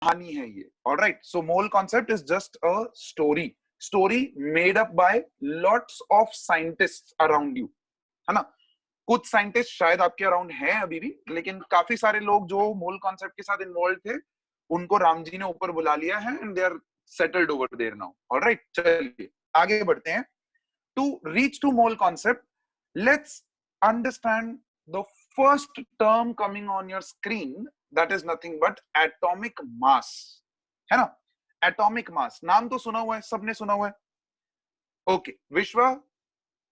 कहानी है ये, alright. So mole concept is just a story made up by lots of scientists around you, है ना। कुछ साइंटिस्ट शायद आपके अराउंड हैं अभी भी, लेकिन काफी सारे लोग जो मोल कॉन्सेप्ट के साथ इन्वॉल्व थे उनको राम जी ने ऊपर बुला लिया है and they are settled over there now, alright. चलिए आगे बढ़ते हैं। To reach to mole concept, let's understand the first term coming on your screen, that is nothing but atomic mass, है ना। atomic mass नाम तो सुना हुआ है, सबने सुना हुआ है। Okay, Vishwa,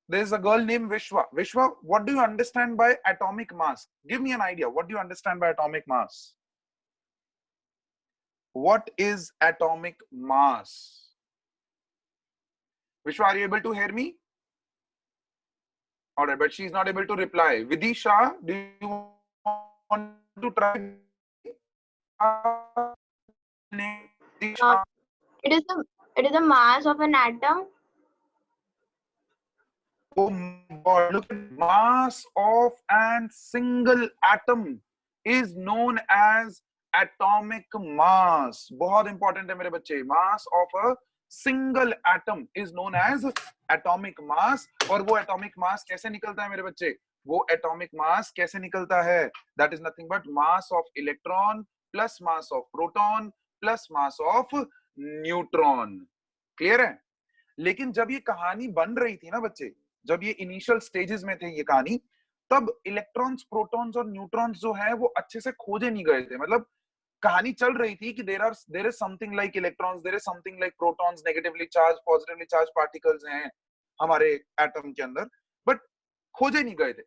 there is a girl named Vishwa. Vishwa, what do you understand by atomic mass? Give me an idea. What do you understand by atomic mass? What is atomic mass? Vishwa, are you able to hear me? All right, but she's not able to reply. Vidisha, do you want to try? It is the mass of an atom. Oh my God! Look at mass of a single atom is known as atomic mass. बहुत important है मेरे बच्चे. Mass of a single atom is known as atomic mass. और वो atomic mass कैसे निकलता है मेरे बच्चे? वो atomic mass कैसे निकलता है? That is nothing but mass of electron plus mass of proton plus mass of neutron. Clear है? लेकिन जब ये कहानी बन रही थी ना बच्चे, जब ये इनिशियल स्टेजेस में थे ये कहानी, तब इलेक्ट्रॉन्स, प्रोटॉन्स और न्यूट्रॉन्स जो है वो अच्छे से खोजे नहीं गए थे। मतलब कहानी चल रही थी कि there is something like electrons, there is something like protons, negatively charge, positively charge particles हैं हमारे एटम के अंदर, बट खोजे नहीं गए थे।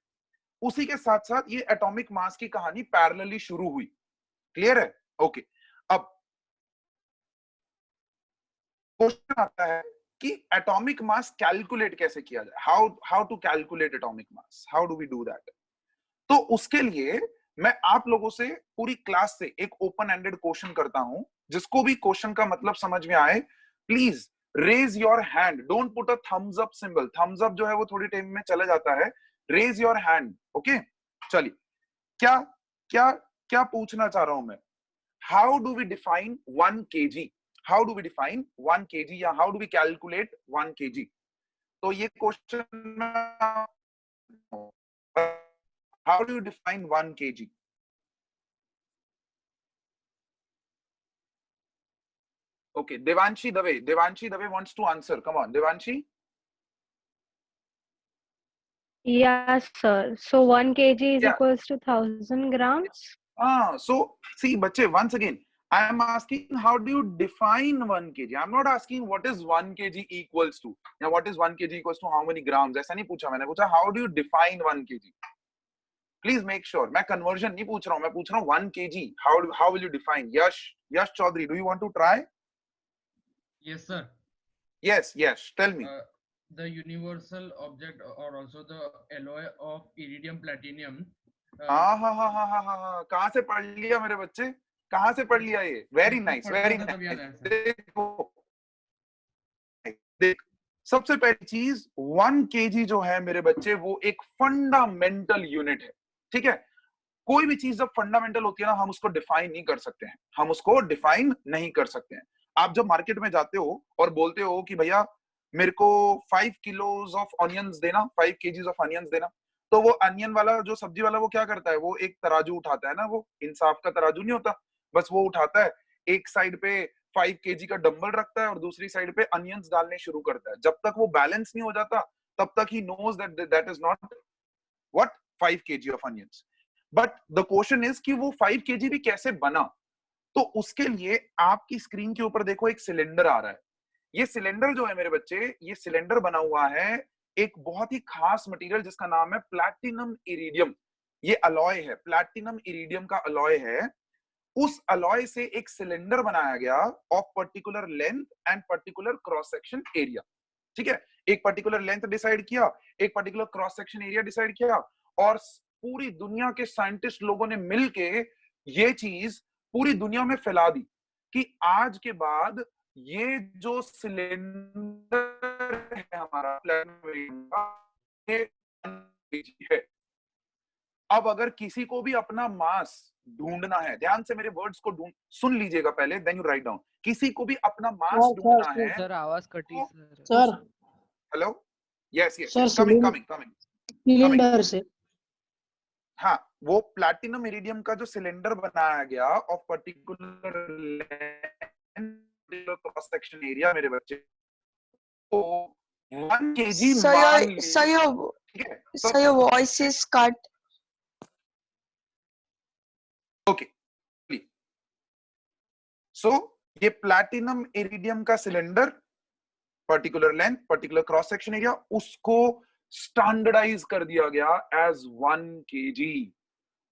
उसी के साथ साथ ये एटॉमिक मास की कहानी पैरेलली शुरू हुई। क्लियर है? ओके। अब क्वेश्चन आता है कि एटॉमिक मास कैलकुलेट कैसे किया जाए, how to calculate atomic mass, how do we do that. तो उसके लिए मैं आप लोगों से पूरी क्लास से एक ओपन एंडेड क्वेश्चन करता हूं। जिसको भी क्वेश्चन का मतलब समझ में आए, please raise your hand, don't put a thumbs up symbol. Thumbs up जो है वो थोड़ी टाइम में चले जाता है। Raise your hand, okay. चलिए, क्या क्या क्या पूछना चाह रहा हूं मैं, how do we define 1 kg, how do we define 1 kg या how do we calculate 1 kg। तो ये question, how do you define 1 kg? Okay, Devanshi Dave wants to answer. Come on, Devanshi. Yes, sir. So 1 kg is Yeah. equals to 1000 grams. So see, bache, once again, I am asking how do you define 1 kg? I'm not asking what is 1 kg equals to, या what is 1 kg equals to how many grams, ऐसा नहीं पूछा मैंने, पूछा how do you define 1 kg? Please make sure, मैं conversion नहीं पूछ रहा हूँ, मैं पूछ रहा हूँ 1 kg, how will you define? Yash Chaudhary, do you want to try? Yes, sir. Yes, tell me. The universal object or also the alloy of iridium platinum. हाँ, कहाँ से पढ़ लिया मेरे बच्चे, कहाँ से पढ़ लिया ये? Very nice, very nice. देख, सबसे पहली चीज 1 kg जो है मेरे बच्चे वो एक फंडामेंटल यूनिट है, ठीक है। कोई भी चीज जब फंडामेंटल होती है ना, हम उसको डिफाइन नहीं कर सकते हैं, हम उसको डिफाइन नहीं कर सकते हैं। आप जब मार्केट में जाते हो और बोलते हो कि भैया मेरे को 5 किलोज ऑफ ऑनियंस देना, 5 kgs ऑफ ऑनियंस देना, तो वो अनियन वाला जो सब्जी वाला वो क्या करता है, वो एक तराजू उठाता है ना, वो इंसाफ का तराजू नहीं होता, बस वो उठाता है, एक साइड पे 5 kg का डंबल रखता है और दूसरी साइड पे अनियंस डालने शुरू करता है। जब तक वो बैलेंस नहीं हो जाता तब तक ही knows that is not what 5 kg of onions. But the question is कि वो 5 kg भी कैसे बना। तो उसके लिए आपकी स्क्रीन के ऊपर देखो एक सिलेंडर आ रहा है। ये सिलेंडर जो है मेरे बच्चे, ये सिलेंडर बना हुआ है एक बहुत ही खास मटेरियल जिसका नाम है प्लैटिनम इरिडियम। ये अलॉय है, प्लैटिनम इरिडियम का अलॉय है। उस अलॉय से एक सिलेंडर बनाया गया of particular length and particular cross section area, ठीक है। एक पर्टिकुलर लेंथ डिसाइड किया, एक particular cross section area decide किया, और पूरी दुनिया के साइंटिस्ट लोगों ने मिलके ये चीज पूरी दुनिया में फैला दी कि आज के बाद ये जो सिलेंडर है हमारा प्लैटिनम का, ये है। अब अगर किसी को भी अपना मास ढूंढना है, ध्यान से मेरे वर्ड्स को सुन लीजिएगा पहले, देन यू राइट डाउन। किसी को भी अपना मास ढूंढना है, सर आवाज कटी तो sir. Hello, yes yes sir, coming coming coming cylinder से। हाँ, वो प्लैटिनम इरिडियम का जो सिलेंडर बनाया गया of particular cross section area मेरे बच्चे, तो 1 kg मान लीजिए, ठीक है? So your voice is cut. Okay, so ये प्लैटिनम इरिडियम का cylinder, particular length, particular cross section area, उसको स्टैंडर्डाइज कर दिया गया एज 1 kg।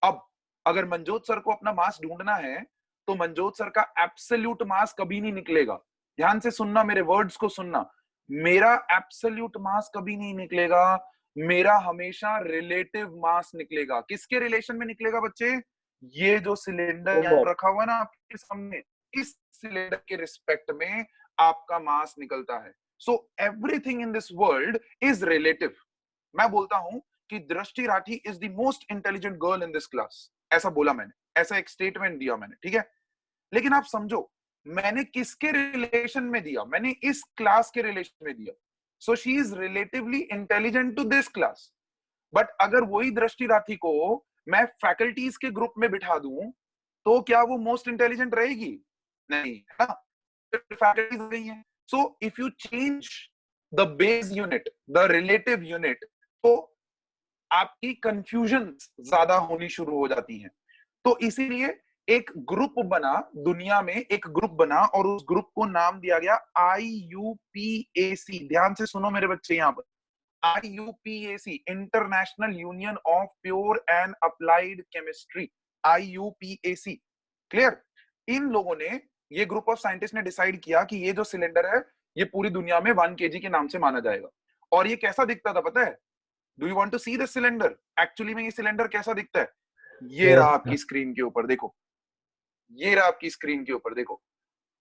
अब अगर मनजोत सर को अपना मास ढूंढना है, तो मनजोत सर का एब्सोल्यूट मास कभी नहीं निकलेगा। ध्यान से सुनना, मेरे वर्ड्स को सुनना, मेरा एब्सोल्यूट मास कभी नहीं निकलेगा, मेरा हमेशा रिलेटिव मास निकलेगा। किसके रिलेशन में निकलेगा बच्चे? ये जो सिलेंडर रखा हुआ है ना आपके सामने, इस सिलेंडर के रिस्पेक्ट में आपका मास निकलता है। So everything in this world is relative. मैं बोलता हूं कि दृष्टि Rathi is the most intelligent girl in this class, ऐसा बोला मैंने, ऐसा एक स्टेटमेंट दिया मैंने, ठीक है? लेकिन आप समझो, मैंने किसके रिलेशन में दिया? मैंने इस क्लास के रिलेशन में दिया। So she is relatively intelligent to this class. But अगर वही दृष्टि राठी को मैं फैकल्टीज के ग्रुप में बिठा दूं, तो क्या वो मोस्ट इंटेलिजेंट रहेगी? नहीं, है ना? फैकल्टीज नहीं है। So if you change the base unit, the relative unit, तो आपकी कंफ्यूजन ज्यादा होनी शुरू हो जाती है। तो इसीलिए एक ग्रुप बना, दुनिया में एक ग्रुप बना, और उस ग्रुप को नाम दिया गया IUPAC। ध्यान से सुनो मेरे बच्चे, यहां पर IUPAC, international union of pure and applied chemistry, IUPAC। Clear? इन लोगों ने, ये ग्रुप ऑफ साइंटिस्ट ने डिसाइड किया कि ये जो सिलेंडर है, ये पूरी दुनिया में 1 kg के नाम से माना जाएगा। और ये कैसा दिखता था पता है? Do you want to see this cylinder? Actually में ये सिलेंडर कैसा दिखता है? ये रहा आपकी स्क्रीन के ऊपर, देखो, ये रहा आपकी स्क्रीन के ऊपर, देखो,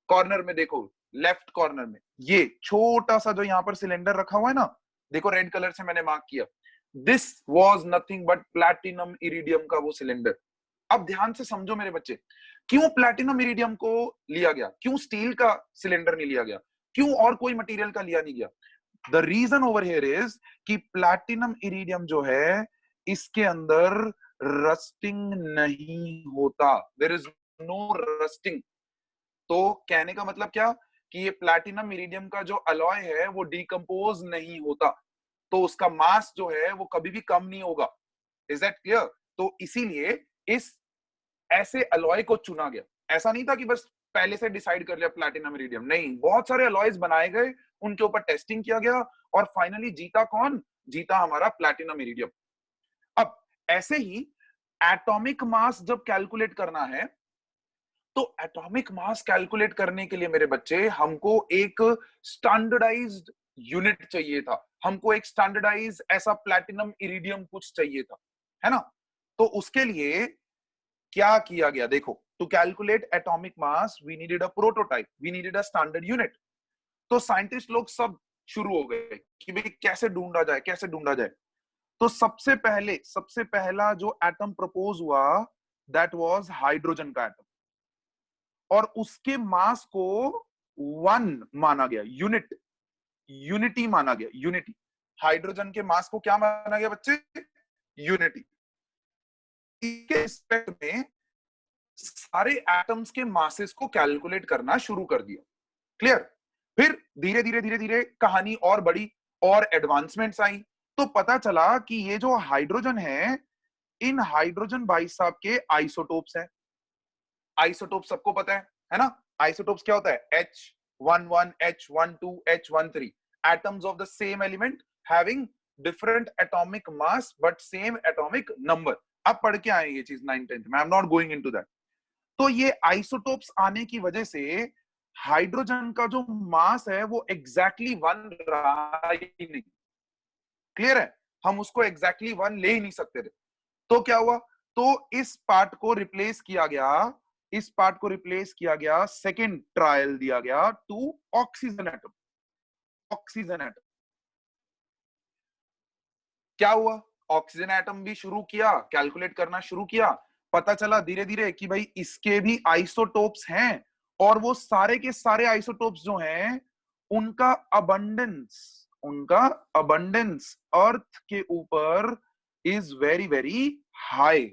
कॉर्नर में देखो, लेफ्ट कॉर्नर में ये छोटा सा जो यहाँ पर सिलेंडर रखा हुआ है ना, देखो रेड कलर से मैंने मार्क किया, this was nothing but platinum iridium का वो सिलेंडर। अब ध्यान से समझो मेरे बच्चे, क्यों प्लैटिनम इरिडियम को लिया गया? क्यों स्टील का सिलेंडर नहीं लिया गया? क्यों और कोई मटेरियल का लिया नहीं गया? The reason over here is कि प्लैटिनम इरिडियम जो है, इसके अंदर रस्टिंग नहीं होता, देयर इज नो रस्टिंग। तो कहने का मतलब क्या कि ये प्लैटिनम इरिडियम का जो अलॉय है वो डिकम्पोज नहीं होता, तो उसका मास जो है वो कभी भी कम नहीं होगा। Is that clear? तो इसीलिए इस ऐसे अलॉय को चुना गया। ऐसा नहीं था कि बस पहले से डिसाइड कर लिया प्लैटिनम इरिडियम, नहीं, बहुत सारे अलॉयज बनाए गए, उनके ऊपर टेस्टिंग किया गया, और फाइनली जीता कौन? जीता हमारा प्लैटिनम इरिडियम। अब ऐसे ही एटॉमिक मास जब कैलकुलेट करना है, तो एटॉमिक मास कैलकुलेट करने के लिए मेरे बच्चे, हमको एक स्टैंडर्डाइज्ड यूनिट चाहिए था, हमको एक स्टैंडर्डाइज ऐसा प्लैटिनम इरिडियम कुछ चाहिए था, है ना? तो उसके लिए क्या किया गया? देखो, to calculate atomic mass we needed a prototype, we needed a standard unit. तो साइंटिस्ट लोग सब शुरू हो गए कि भाई कैसे ढूंढा जाए, कैसे ढूंढा जाए। तो सबसे पहला जो एटम प्रपोज हुआ, दैट वाज हाइड्रोजन का एटम, और उसके मास को 1 माना गया, यूनिटी माना गया, यूनिटी। हाइड्रोजन के मास को क्या माना गया बच्चे? यूनिटी। इसके रिस्पेक्ट में सारे एटम्स के मासेस को कैलकुलेट करना शुरू कर दिया। क्लियर? फिर धीरे धीरे कहानी और बड़ी, और एडवांसमेंट्स आई, तो पता चला कि ये जो हाइड्रोजन है, इन हाइड्रोजन भाई साहब के आइसोटोप्स हैं। आइसोटोप सबको पता है ना? आइसोटोप्स क्या होता है? H11, H12, H13, atoms of the same element having different atomic mass but same atomic number। अब पढ़ के आए ये चीज 9th-10th में, I am not going into that. तो ये आइसोटोप्स आने की वजह से हाइड्रोजन का जो मास है वो एग्जैक्टली 1 रहा ही नहीं। क्लियर है? हम उसको एग्जैक्टली 1 ले ही नहीं सकते थे। तो क्या हुआ? तो इस पार्ट को रिप्लेस किया गया, सेकेंड ट्रायल दिया गया टू ऑक्सीजन एटम। क्या हुआ? ऑक्सीजन एटम भी शुरू किया, कैलकुलेट करना शुरू किया, पता चला धीरे धीरे कि भाई इसके भी आइसोटोप्स हैं, और वो सारे के सारे आइसोटोप्स जो हैं उनका अबंडेंस अर्थ के ऊपर इज वेरी वेरी हाई।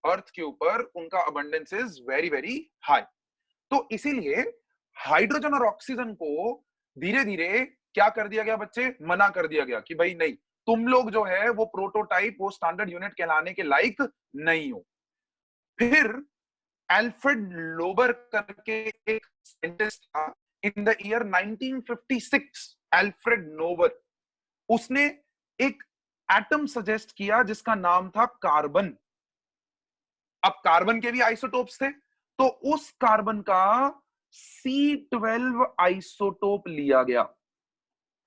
अर्थ के ऊपर उनका abundance is very very high. तो इसीलिए हाइड्रोजन और ऑक्सीजन को धीरे धीरे क्या कर दिया गया बच्चे, मना कर दिया गया कि भाई नहीं, तुम लोग जो है वो प्रोटोटाइप, वो स्टैंडर्ड यूनिट कहलाने के लायक नहीं हो। फिर अल्फ्रेड लोबर करके एक साइंटिस्ट था, इन द ईयर 1956 अल्फ्रेड लोबर, उसने एक एटम सजेस्ट किया जिसका नाम था कार्बन। अब कार्बन के भी आइसोटोप्स थे, तो उस कार्बन का C12 आइसोटोप लिया गया।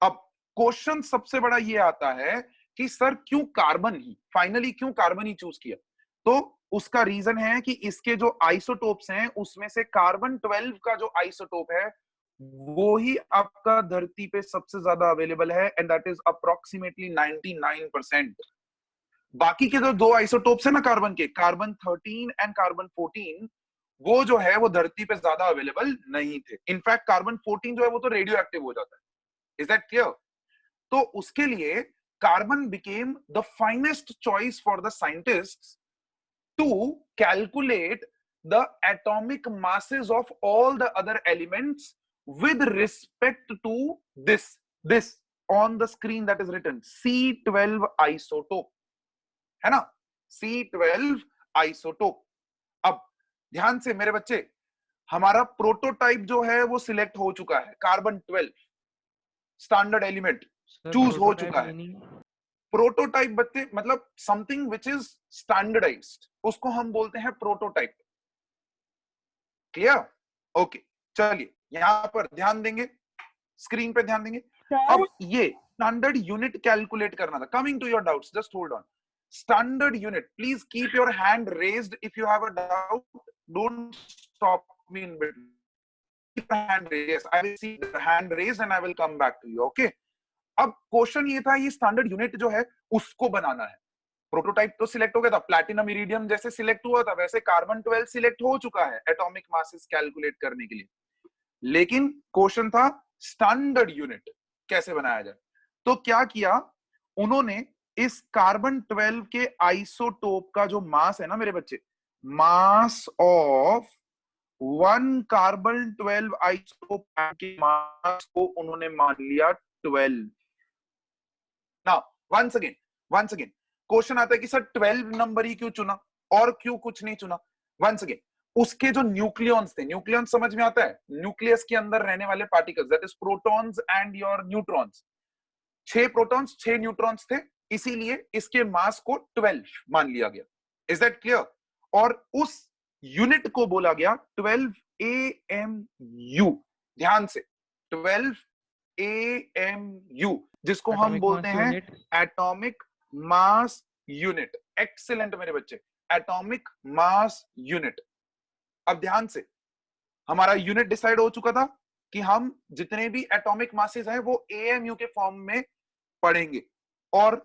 अब क्वेश्चन सबसे बड़ा ये आता है कि सर क्यों कार्बन ही, फाइनली क्यों कार्बन ही चूज किया? तो उसका रीजन है कि इसके जो आइसोटोप्स हैं उसमें से कार्बन 12 का जो आइसोटोप है वो ही आपका धरती पे सबसे ज्यादा अवेलेबल है, एंड दैट इज अप्रोक्सीमेटली 99%। बाकी के जो दो आइसोटोप्स है ना कार्बन के, कार्बन 13 एंड कार्बन 14, वो जो है वो धरती पे ज्यादा अवेलेबल नहीं थे। इनफैक्ट कार्बन 14 जो है वो तो रेडियो एक्टिव हो जाता है। Is that clear? तो उसके लिए carbon became the finest choice for the scientists to calculate the atomic masses of all the other elements with respect to this on the screen that is written C12 isotope, है ना, C12 isotope। अब ध्यान से मेरे बच्चे, हमारा prototype जो है वो सिलेक्ट हो चुका है, कार्बन 12 स्टैंडर्ड एलिमेंट चूज हो चुका है। प्रोटोटाइप बच्चे मतलब समथिंग विच इज स्टैंडर्डाइज्ड, उसको हम बोलते हैं प्रोटोटाइप। क्लियर? ओके, चलिए यहां पर ध्यान देंगे, स्क्रीन पे ध्यान देंगे। अब ये स्टैंडर्ड यूनिट कैलकुलेट करना था। Coming to your doubts, just hold on. Standard unit, please keep your hand raised if you have a doubt, don't stop me in between. Keep hand raised, I will see the hand raised and I will come back to you. Okay, अब question ये था, ये standard unit जो है उसको बनाना है। Prototype तो select हो गया था, प्लैटिनम इरिडियम जैसे सिलेक्ट हुआ था वैसे कार्बन 12 सिलेक्ट हो चुका है एटॉमिक मासेस कैलकुलेट करने के लिए, लेकिन क्वेश्चन था स्टैंडर्ड यूनिट कैसे बनाया जाए। तो क्या किया उन्होंने, इस कार्बन 12 के आइसोटोप का जो मास है ना मेरे बच्चे, मास ऑफ 1 कार्बन 12 आइसोटोप के मास को उन्होंने मान लिया 12। नाउ वंस अगेन क्वेश्चन आता है कि सर 12 नंबर ही क्यों चुना और क्यों कुछ नहीं चुना? वंस अगेन उसके जो न्यूक्लियॉन्स थे, न्यूक्लियॉन्स समझ में आता है, न्यूक्लियस के अंदर रहने वाले particles, that is protons and your neutrons. 6 protons 6 neutrons थे, इसीलिए इसके मास को 12 मान लिया गया। Is that clear? और उस यूनिट को बोला गया 12 AMU। ध्यान से 12 AMU, जिसको हम बोलते हैं एटॉमिक मास यूनिट। एक्सीलेंट मेरे बच्चे, एटॉमिक मास यूनिट। अब ध्यान से, हमारा यूनिट डिसाइड हो चुका था कि हम जितने भी एटॉमिक मासेस हैं वो AMU के फॉर्म में पढ़ेंगे, और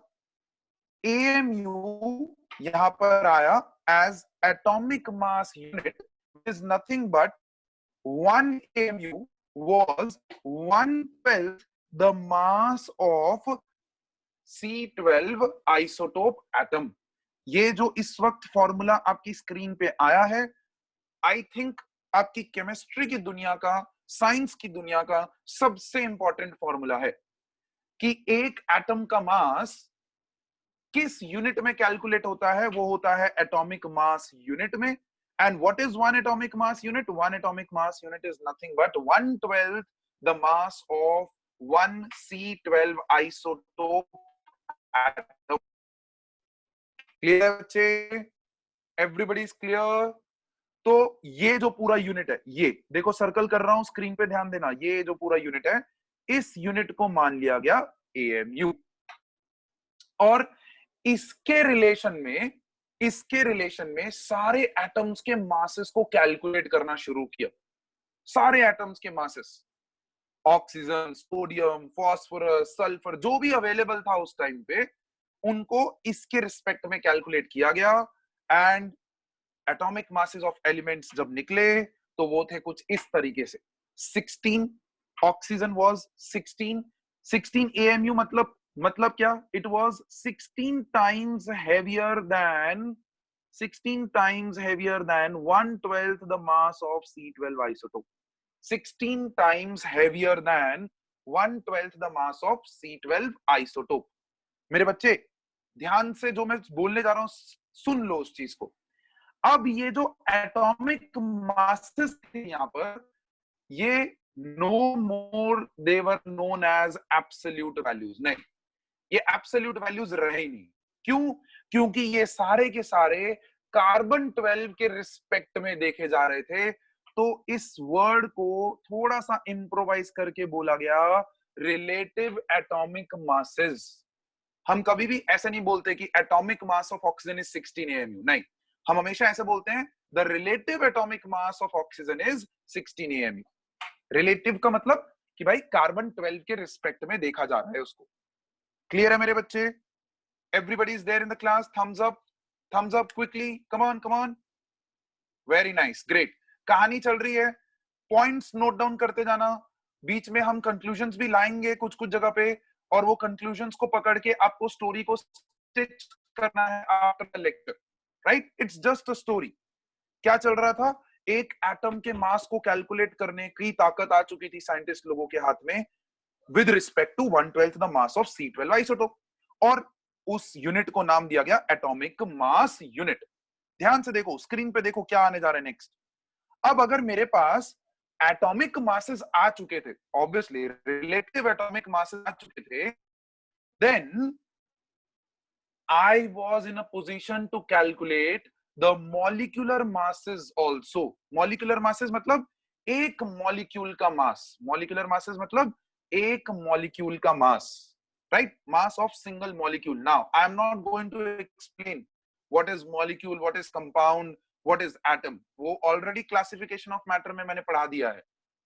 AMU यहां पर आया as atomic mass unit is nothing but 1 AMU was 1/12 the mass of C12 isotope atom। ये जो इस वक्त फॉर्मूला आपकी स्क्रीन पे आया है, आई थिंक आपकी केमिस्ट्री की दुनिया का, साइंस की दुनिया का सबसे इंपॉर्टेंट फॉर्मूला है कि एक एटम का मास किस यूनिट में कैलकुलेट होता है, वो होता है एटॉमिक मास यूनिट में। And what is 1 atomic mass unit? 1 atomic mass unit is nothing but 1/12 the mass of 1 C12 isotope atom। Clear बच्चे? Everybody is clear? तो ये जो पूरा यूनिट है, ये देखो सर्कल कर रहा हूं, स्क्रीन पे ध्यान देना, ये जो पूरा यूनिट है, इस यूनिट को मान लिया गया AMU। और इसके रिलेशन में सारे एटम्स के मासेस को कैलकुलेट करना शुरू किया। सारे एटम्स के masses, oxygen, sodium, phosphorus, sulphur, जो भी अवेलेबल था उस टाइम पे, उनको इसके रिस्पेक्ट में कैलकुलेट किया गया and atomic masses of elements जब निकले तो वो थे कुछ इस तरीके से 16 ऑक्सीजन वाज 16 AMU मतलब क्या? It was 16 times heavier than 1/12 the mass of C12 isotope. 16 times heavier than 1/12 the mass of C12 isotope. मेरे बच्चे ध्यान से जो मैं बोलने जा रहा हूं सुन लो उस चीज को। अब ये जो एटॉमिक मासेस थे यहां पर, ये no more they were known as absolute values, नहीं, ये एब्सोल्यूट वैल्यूज रहे ही नहीं। क्यों? क्योंकि ये सारे के सारे कार्बन 12 के रिस्पेक्ट में देखे जा रहे थे। तो इस वर्ड को थोड़ा सा इंप्रोवाइज करके बोला गया रिलेटिव एटॉमिक मासेस। हम कभी भी ऐसे नहीं बोलते कि atomic mass of oxygen is 16 AMU, नहीं, हम हमेशा ऐसे बोलते हैं the relative atomic mass of oxygen is 16 AMU। Relative का मतलब कि भाई कार्बन 12 के रिस्पेक्ट में देखा जा रहा है उसको। क्लियर है मेरे बच्चे? Everybody is there in the class? Thumbs up quickly, come on. Very nice, great. कहानी चल रही है, पॉइंट्स नोट डाउन करते जाना, बीच में हम कंक्लूजन्स भी लाएंगे कुछ जगह पे, और वो कंक्लूजन्स को पकड़ के आपको स्टोरी को स्टिच करना है after the lecture, right? It's just a story. क्या चल रहा था? एक एटम के मास को कैलकुलेट करने की ताकत आ चुकी थी साइंटिस्ट लोगों के हाथ में with respect to 1/12 the mass of C12 isotope, और उस यूनिट को नाम दिया गया एटॉमिक मास यूनिट। ध्यान से देखो, स्क्रीन पे देखो क्या आने जा रहा है नेक्स्ट। अब अगर मेरे पास एटॉमिक मासेस आ चुके थे, ऑब्वियसली रिलेटिव एटॉमिक मासेस आ चुके थे, then I was in a position to calculate the molecular masses also. Molecular masses मतलब एक मॉलिक्यूल का मास, molecular masses मतलब एक मॉलिक्यूल का मास, right? Mass of single molecule. Now, I am not going to explain what is molecule, what is compound, what is atom. वो already classification of matter में मैंने पढ़ा दिया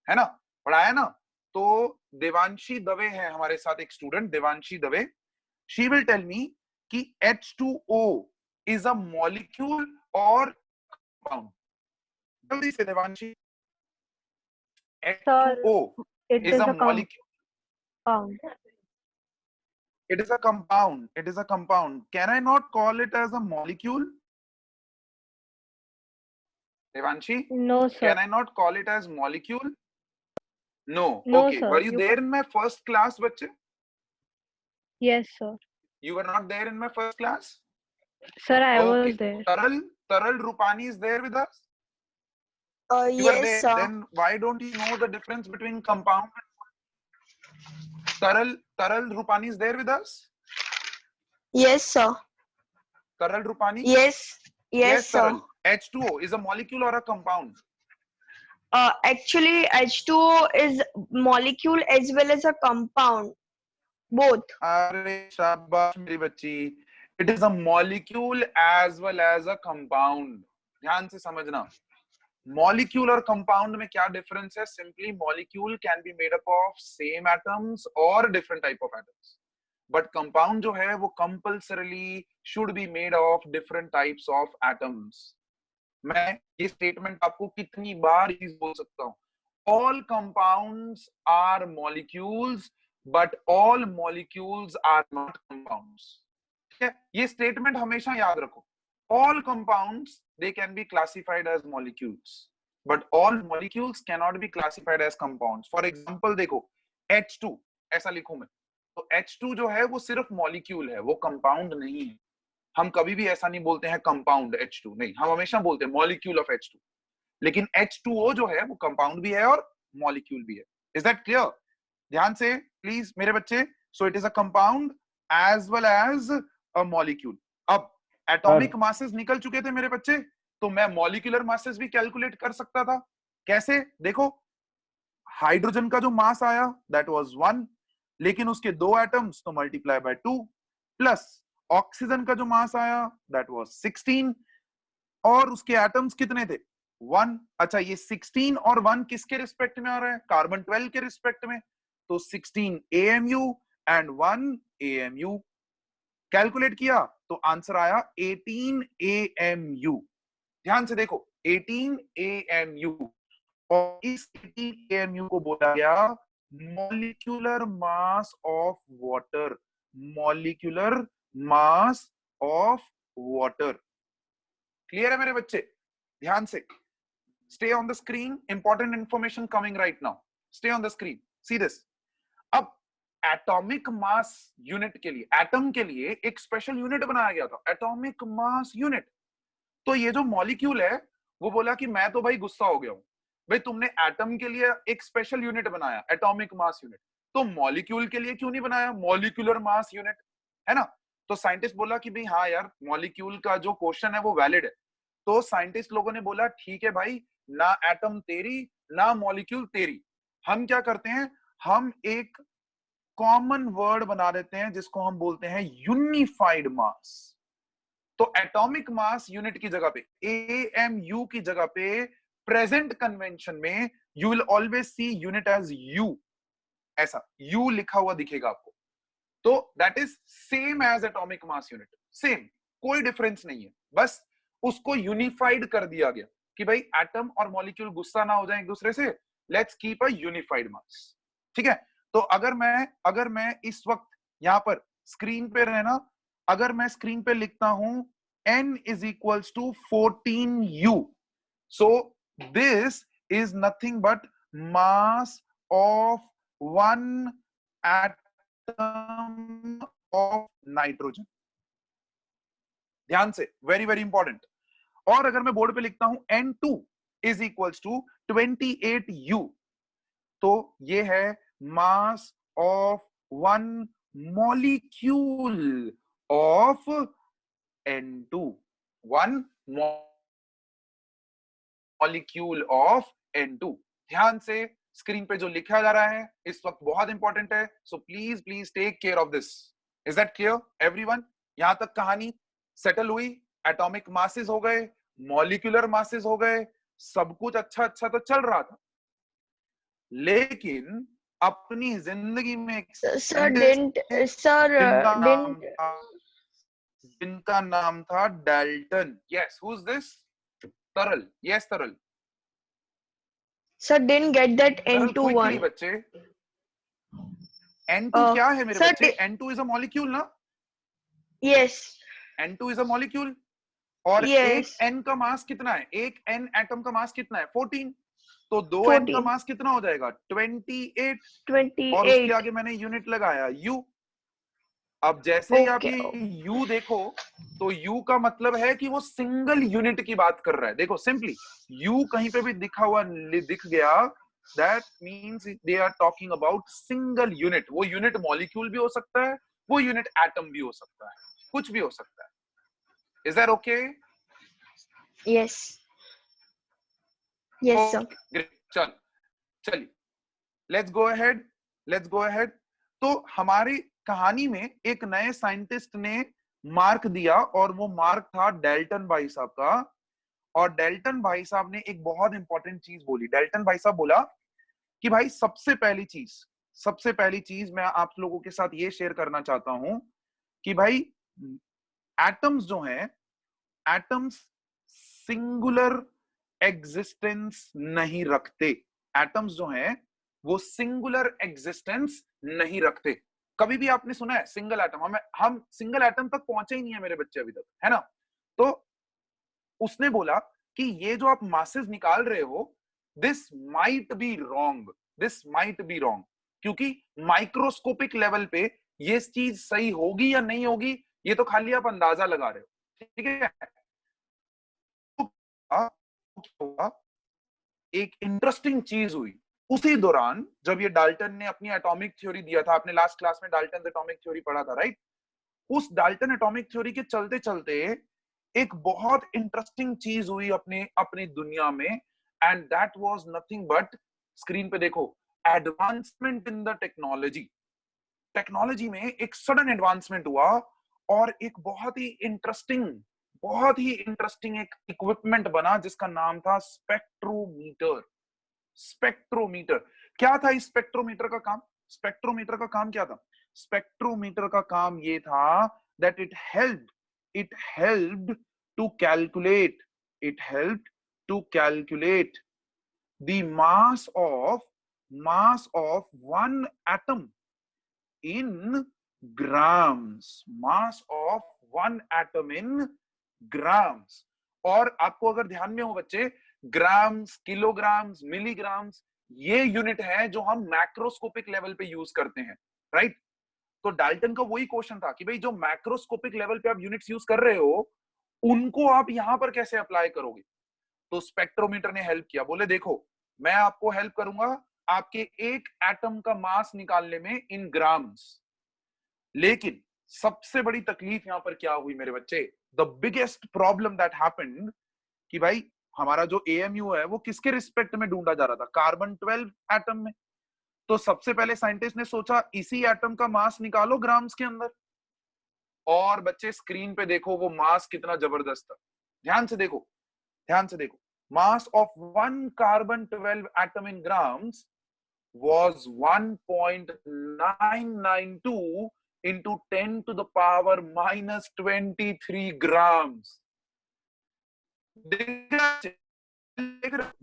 है ना? पढ़ाया ना? तो देवांशी दवे है हमारे साथ, एक student Devanshi Dave, she will tell me कि H2O is a molecule or compound. जल्दी से Devanshi. H2O is a molecule. Compound. It is a compound. It is a compound. Can I not call it as a molecule? Devanshi? No, sir. Can I not call it as molecule? No. No, Okay. sir. Were you there in my first class, बच्चे? Yes, sir. You were not there in my first class? Sir, I Okay. was there. Taral Rupani is there with us? You were there. Yes, sir. Then why don't you know the difference between compound and Taral Rupani is there with us? Yes, sir. Taral Rupani? Yes, sir. Taral. H2O is a molecule or a compound? Actually, H2O is molecule as well as a compound. Both. अरे शाबाश मेरी बच्ची, it is a molecule as well as a compound. ध्यान से समझना, molecule और compound में क्या difference है? Simply molecule can be made up of same atoms or different type of atoms, but compound जो है वो compulsorily should be made of different types of atoms. मैं ये statement आपको कितनी बार यूज बोल सकता हूँ? All compounds are molecules, but all molecules are not compounds. ठीक है? ये statement हमेशा याद रखो. All compounds they can be classified as molecules, but all molecules cannot be classified as compounds. For example, देखो H2 ऐसा लिखूं मैं, तो H2 जो है वो सिर्फ molecule है, वो compound नहीं है. हम कभी भी ऐसा नहीं बोलते हैं compound H2, नहीं, हम हमेशा बोलते हैं molecule of H2. लेकिन H2O जो है वो compound भी है और molecule भी है. Is that clear? ध्यान से प्लीज मेरे बच्चे. So it is a compound as well as a molecule. अब एटॉमिक मासेस निकल चुके थे मेरे बच्चे, तो मैं मॉलिक्यूलर मासेस भी कैलकुलेट कर सकता था. कैसे? देखो, हाइड्रोजन का जो मास आया दैट वाज 1, लेकिन उसके 2 एटम्स तो मल्टीप्लाई बाय 2, प्लस ऑक्सीजन का जो मास आया दैट वाज 16 और उसके एटम्स कितने थे? 1. अच्छा, ये 16 और 1 किसके रिस्पेक्ट में आ रहा है? कार्बन 12 के रिस्पेक्ट में. तो 16 AMU एंड 1 AMU. कैलकुलेट किया तो आंसर आया 18 AMU। ध्यान से देखो 18 AMU, और इस 18 AMU को बोला गया molecular mass of water, molecular mass of water. Clear है मेरे बच्चे? ध्यान से stay on the screen, important information coming right now, stay on the screen, see this. अब एटॉमिक मास यूनिट के लिए, एटम के लिए एक स्पेशल यूनिट बनाया गया था, एटॉमिक मास यूनिट। तो ये जो मॉलिक्यूल है वो बोला कि मैं तो भाई गुस्सा हो गया हूं, भाई तुमने एटम के लिए एक स्पेशल यूनिट बनाया, एटॉमिक मास यूनिट, तो मॉलिक्यूल के लिए क्यों नहीं बनाया मॉलिक्यूलर मास यूनिट, है ना? तो साइंटिस्ट बोला कि भाई हाँ यार, मॉलिक्यूल का जो क्वेश्चन है वो वैलिड है। तो साइंटिस्ट लोगों ने बोला ठीक है भाई, ना एटम तेरी ना मॉलिक्यूल तेरी, हम क्या करते हैं, हम एक कॉमन वर्ड बना देते हैं जिसको हम बोलते हैं यूनिफाइड मास। तो एटॉमिक मास यूनिट की जगह पे, AMU की जगह पे, प्रेजेंट कन्वेंशन में you will always see unit as U, ऐसा यू लिखा हुआ दिखेगा आपको। तो that is same as atomic mass unit, same, कोई डिफरेंस नहीं है, बस उसको यूनिफाइड कर दिया गया कि भाई एटम और मॉलिक्यूल गुस्सा ना हो जाए एक दूसरे से, लेट्स कीप अ यूनिफाइड मास। ठीक है? तो अगर मैं इस वक्त यहां पर स्क्रीन पे रहना, अगर मैं स्क्रीन पे लिखता हूं N is equals to 14U, so this is nothing but mass of one atom of nitrogen। ध्यान से, वेरी वेरी इंपॉर्टेंट। और अगर मैं बोर्ड पे लिखता हूं N2 is equals to 28U, तो ये है मास of one molecule of N2, one molecule of N2। ध्यान से स्क्रीन पे जो लिखा जा रहा है इस वक्त बहुत इंपॉर्टेंट है, so please please take care of this. Is that clear everyone? यहां तक कहानी सेटल हुई, एटॉमिक मासेस हो गए, मॉलिक्यूलर मासेस हो गए, सब कुछ अच्छा अच्छा तो चल रहा था, लेकिन अपनी जिंदगी में एक Sir साइंटिस्ट didn't, sir जिनका नाम था Dalton. Yes, who is this? तरल। यस तरल, didn't get that तरल N2 क्विकली one. बच्चे। N2 क्या है मेरे Sir, बच्चे? N2 इज अ मॉलिक्यूल ना, yes, N2 is a molecule. और एक yes, N का मास कितना है? एक N एटम का मास कितना है? 14। तो 2N का 14, मास कितना हो जाएगा? 28। और उसके 28. आगे मैंने यूनिट लगाया U। अब जैसे ही आप Okay. ये U देखो तो U का मतलब है कि वो सिंगल यूनिट की बात कर रहा है। देखो सिंपली U कहीं पे भी दिखा हुआ दिख गया, that means they are talking about single unit. वो यूनिट मॉलिक्यूल भी हो सकता है, वो यूनिट एटम भी हो सकता है, कुछ भी हो सकता है। Is that okay? Yes. Yes, sir. Great, चल चलिए, let's go ahead, let's go ahead. तो हमारी कहानी में एक नए साइंटिस्ट ने मार्क दिया, और वो मार्क था डेल्टन भाई साहब का। और डेल्टन भाई साहब ने एक बहुत इंपॉर्टेंट चीज बोली। डेल्टन भाई साहब बोला कि भाई सबसे पहली चीज मैं आप लोगों के साथ ये शेयर करना चाहता हूं कि भाई एटम्स जो हैं, एटम्स सिंगुलर एग्जिस्टेंस नहीं रखते। एटम्स जो हैं वो सिंगुलर एग्जिस्टेंस नहीं रखते। कभी भी आपने सुना है सिंगल एटम? हम सिंगल एटम तक पहुंचे ही नहीं है मेरे बच्चे अभी तक, है ना? तो उसने बोला कि ये जो आप मासेस निकाल रहे हो, this might be wrong, this might be wrong, क्योंकि माइक्रोस्कोपिक लेवल पे ये चीज सही होगी या नहीं होगी, ये तो खाली आप अंदाजा लगा रहे हो। ठीक है? एक इंटरेस्टिंग चीज हुई उसी दौरान, जब ये डाल्टन ने अपनी एटॉमिक थ्योरी दिया था। आपने लास्ट क्लास में डाल्टन एटॉमिक थ्योरी पढ़ा था, राइट? उस डाल्टन एटॉमिक थ्योरी के चलते चलते एक बहुत इंटरेस्टिंग चीज हुई अपनी दुनिया में, and that was nothing but, screen पे देखो, advancement in the technology. Technology में एक सडन एडवांसमेंट हुआ, और एक बहुत ही इंटरेस्टिंग एक इक्विपमेंट बना जिसका नाम था स्पेक्ट्रोमीटर। स्पेक्ट्रोमीटर क्या था? स्पेक्ट्रोमीटर का काम क्या था? स्पेक्ट्रोमीटर का काम ये था that it helped to calculate the mass of one atom in grams, mass of one atom in grams. और आपको अगर ध्यान में हो बच्चे, ग्राम्स, किलोग्राम्स, मिलीग्राम्स, ये यूनिट है जो हम मैक्रोस्कोपिक लेवल पे यूज करते हैं, राइट? तो डाल्टन का वही क्वेश्चन था कि भाई जो मैक्रोस्कोपिक लेवल पे आप यूनिट्स यूज कर रहे हो, उनको आप यहां पर कैसे अप्लाई करोगे? तो स्पेक्ट्रोमीटर ने हेल्प किया, बोले देखो मैं आपको हेल्प करूंगा आपके एक एटम का मास निकालने में इन ग्राम्स। लेकिन सबसे बड़ी तकलीफ यहां पर क्या हुई मेरे बच्चे? The biggest problem that happened कि भाई हमारा जो AMU है वो किसके रिस्पेक्ट में ढूंढा जा रहा था? कार्बन 12 एटम में। तो सबसे पहले साइंटिस्ट ने सोचा इसी एटम का मास निकालो ग्राम्स के अंदर। और बच्चे स्क्रीन पे देखो वो मास कितना जबरदस्त था, ध्यान से देखो, ध्यान से देखो। मास of one carbon 12 atom in grams was 1.992 into 10 to the power minus 23 grams.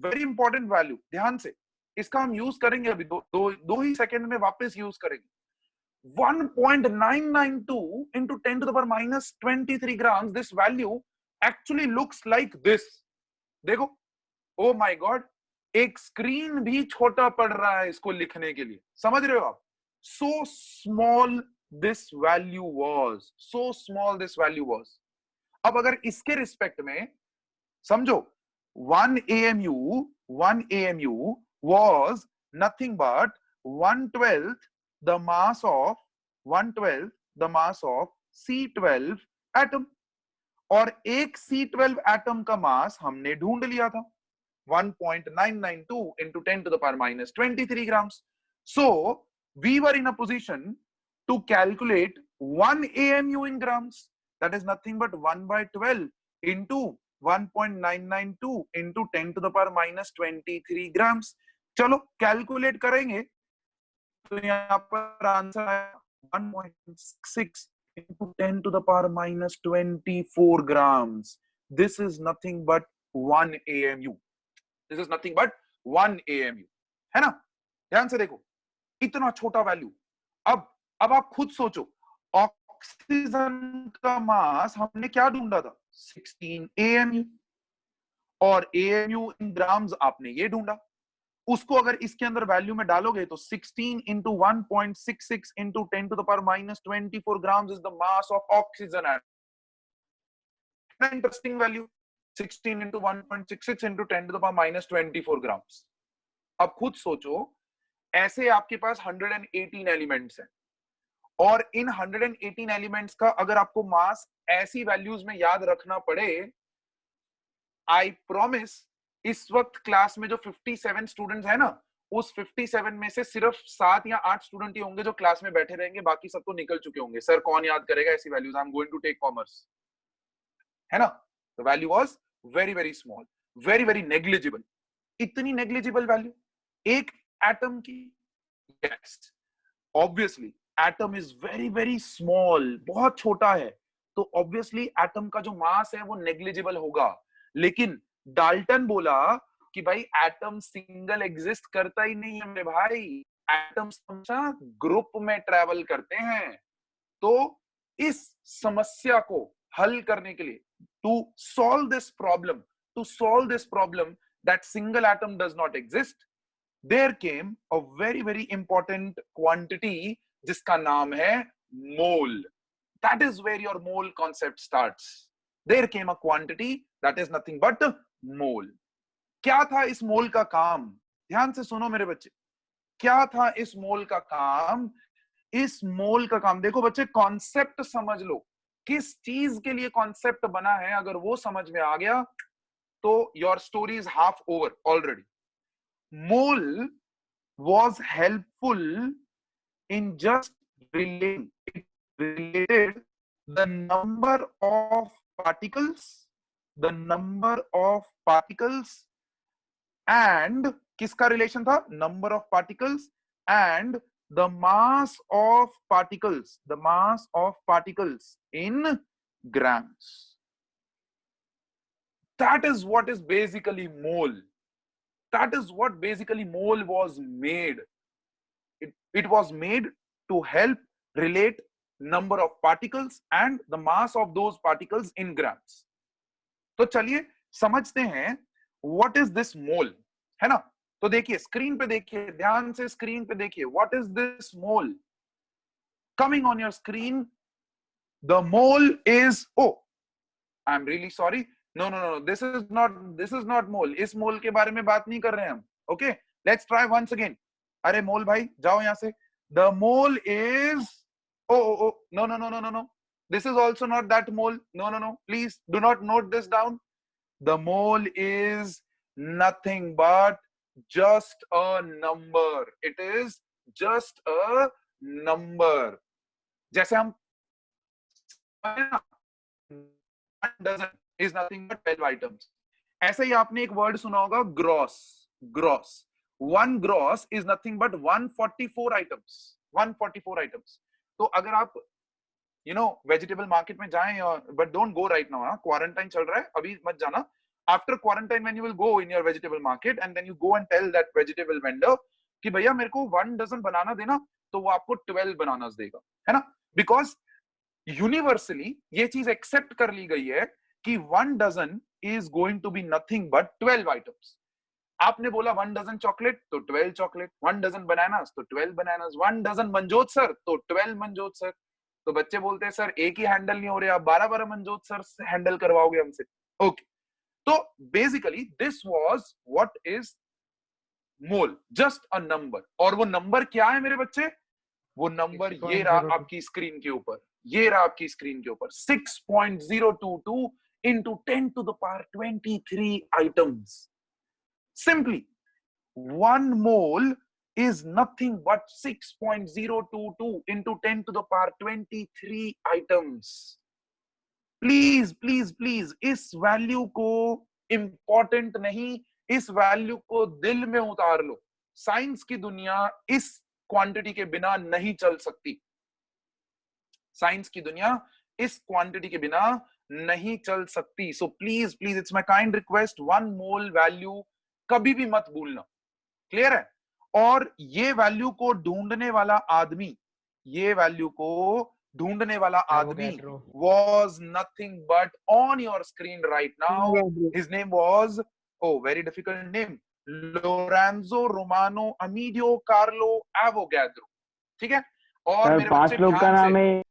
Very important value, ध्यान से इसका हम यूज करेंगे अभी, दो ही सेकंड में वापस यूज करेंगे। 1.992 into 10 to the power minus 23 grams. This value actually looks like this. देखो, oh my God, एक स्क्रीन भी छोटा पड़ रहा है इसको लिखने के लिए, समझ रहे हो आप? So small this value was, so small this value was. अब अगर इसके रिस्पेक्ट में समझो, one AMU was nothing but 1/12 the mass of C12 atom, और एक C12 एटम का मास हमने ढूंढ लिया था 1.992 into 10 to the power minus 23 grams. So we were in a position to calculate 1 AMU in grams. That is nothing but 1/12 into 1.992 into 10 to the power minus 23 grams. चलो calculate करेंगे तो यहाँ पर आंसर आया 1.66 into 10 to the power minus 24 grams. This is nothing but 1 AMU. This is nothing but 1 AMU, है ना? ध्यान से देखो, इतना छोटा वैल्यू। अब आप खुद सोचो, ऑक्सीजन का मास हमने क्या ढूंढा था? 16 AMU, और AMU इन ग्राम्स आपने ये ढूंढा। उसको अगर इसके अंदर वैल्यू में डालोगे तो 16 into 1.66 into 10 to the power minus 24 grams is the mass of oxygen atom. Interesting value. 16 into 1.66 into 10 to the power minus 24 grams. अब खुद सोचो, ऐसे आपके पास 118 एलिमेंट्स हैं, और इन 118 एलिमेंट्स का अगर आपको मास ऐसी वैल्यूज में याद रखना पड़े, आई प्रॉमिस इस वक्त क्लास में जो 57 स्टूडेंट्स हैं ना, उस 57 में से सिर्फ 7 या 8 स्टूडेंट ही होंगे जो क्लास में बैठे रहेंगे, बाकी सब तो निकल चुके होंगे। सर कौन याद करेगा ऐसी values? I am going to take commerce, है ना? The value was very very small, very very negligible. इतनी नेग्लिजिबल वैल्यू एक एटम की? Yes, obviously atom is very very small, बहुत छोटा है, तो ऑब्वियसली एटम का जो मास है वो नेग्लिजिबल होगा। लेकिन डाल्टन बोला कि भाई एटम सिंगल एग्जिस्ट करता ही नहीं है मेरे भाई, एटम्स हमेशा ग्रुप में ट्रैवल करते हैं। तो इस समस्या को हल करने के लिए, to solve this problem that single atom does not exist, there came a very very important quantity जिसका नाम है mole. That is where your mole concept starts. There came a quantity that is nothing but mole. क्या था इस मोल का काम? ध्यान से सुनो मेरे बच्चे, क्या था इस मोल का काम? इस मोल का काम देखो बच्चे, कॉन्सेप्ट समझ लो, किस चीज के लिए कॉन्सेप्ट बना है, अगर वो समझ में आ गया तो your story is half over already. Mole was helpful in just related the number of particles and किसका रिलेशन था? Number of particles and the mass of particles in grams. That is what is basically mole. That is what basically mole was made. It was made to help relate number of particles and the mass of those particles in grams. तो चलिए समझते हैं what is this mole, है ना? तो देखिए screen पे देखिए, ध्यान से स्क्रीन पे देखिए, what is this mole coming on your screen? The mole is, oh, I'm really sorry, no, this is not mole. इस mole के बारे में बात नहीं कर रहे हैं हम. Okay, let's try once again. अरे mole भाई जाओ यहाँ से. The mole is, oh, no, this is also not that mole. No, please do not note this down. The mole is nothing but just a number. It is just a number. जैसे हम dozen is nothing but 12 items. ऐसे ही आपने एक word सुना होगा gross. One gross is nothing but 144 items. 144 items. तो अगर आप वेजिटेबल मार्केट में जाएं, but don't go right now, quarantine चल रहा है, अभी मत जाना. After quarantine when you will go in your vegetable market and then you go and tell that vegetable vendor कि भैया मेरे को 1 डजन बनाना देना, तो वो आपको 12 बनानास देगा, है ना? बिकॉज यूनिवर्सली ये चीज एक्सेप्ट कर ली गई है कि 1 dozen is going to be nothing but 12 items. आपने बोला 1 डजन चॉकलेट तो 12 चॉकलेट, 1 डजन बनानास तो 12 बनानास, 1 डजन मंजोत सर तो 12 मंजोत सर. तो बच्चे बोलते हैं सर एक ही हैंडल नहीं हो रहे, आप 12 मंजोत सर से हैंडल करवाओगे हमसे. ओके, तो basically this was what is mole, just a number. और वो नंबर क्या है मेरे बच्चे? वो नंबर ये रहा आपकी स्क्रीन के ऊपर, ये रहा आपकी स्क्रीन के ऊपर, 6.022 into 10 to the power 23 items. Simply 1 mole is nothing but 6.022 into 10 to the power 23 items. Please please please इस वैल्यू को इंपॉर्टेंट नहीं, इस वैल्यू को दिल में उतार लो. साइंस की दुनिया इस क्वांटिटी के बिना नहीं चल सकती. साइंस की दुनिया इस क्वांटिटी के बिना नहीं चल सकती. सो please please it's my kind request, 1 mole value कभी भी मत भूलना. क्लियर है? और ये वैल्यू को ढूंढने वाला आदमी, ये वैल्यू को ढूंढने वाला आदमी was nothing but on your screen right now. His name was, oh, very difficult name, Lorenzo Romano Amedeo Carlo Avogadro. ठीक है? और मेरे बच्चे लोग का नाम है.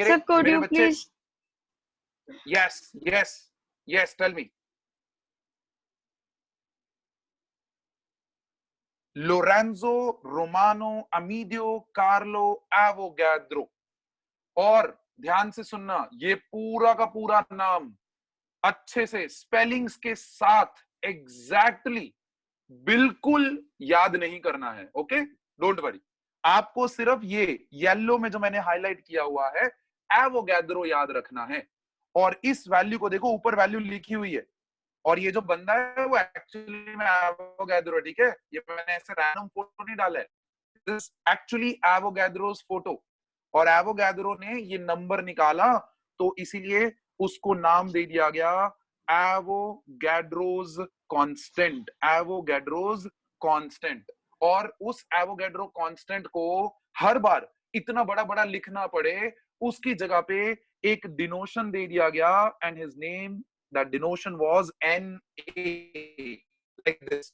Sir, could you please? Yes, tell me. Lorenzo Romano Amedeo Carlo Avogadro. और ध्यान से सुनना, ये पूरा का पूरा नाम अच्छे से स्पेलिंग्स के साथ एग्जैक्टली बिल्कुल याद नहीं करना है. Okay, don't worry. आपको सिर्फ ये येलो में जो मैंने हाईलाइट किया हुआ है एवोगैड्रो याद रखना है. और इस वैल्यू को देखो, ऊपर वैल्यू लिखी हुई है, और ये जो बंदा है वो एक्चुअली में एवोगैड्रो. ठीक है, ये मैंने ऐसे रैंडम फोटो नहीं डाला है, दिस एक्चुअली एवोगैड्रोस फोटो. और एवोगैड्रो ने ये नंबर निकाला, तो इसीलिए उसको नाम दे दिया गया एवोगैड्रोस कांस्टेंट. Avogadro's constant. और उस एवोगैड्रो कांस्टेंट को हर बार इतना बड़ा बड़ा लिखना पड़े, उसकी जगह पे एक डिनोशन दे दिया गया, and his name, that डिनोशन was Na, like this,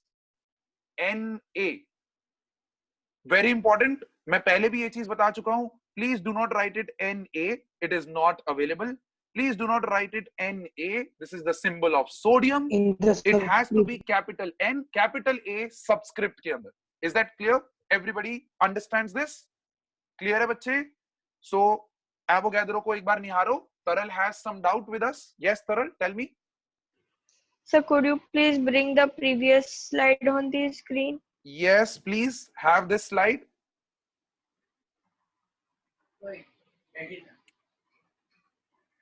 Na. Very important. मैं पहले भी ये चीज बता चुका हूं, please do not write it Na, it is not available. Please do not write it Na. This is the symbol of sodium. It has to be capital N, capital A subscript के अंदर. Is that clear? Everybody understands this? Clear है बच्चे? So Avogadro को एक बार निहारो. Taral has some doubt with us. Yes, Taral, tell me. Sir, could you please bring the previous slide on the screen? Yes, please have this slide.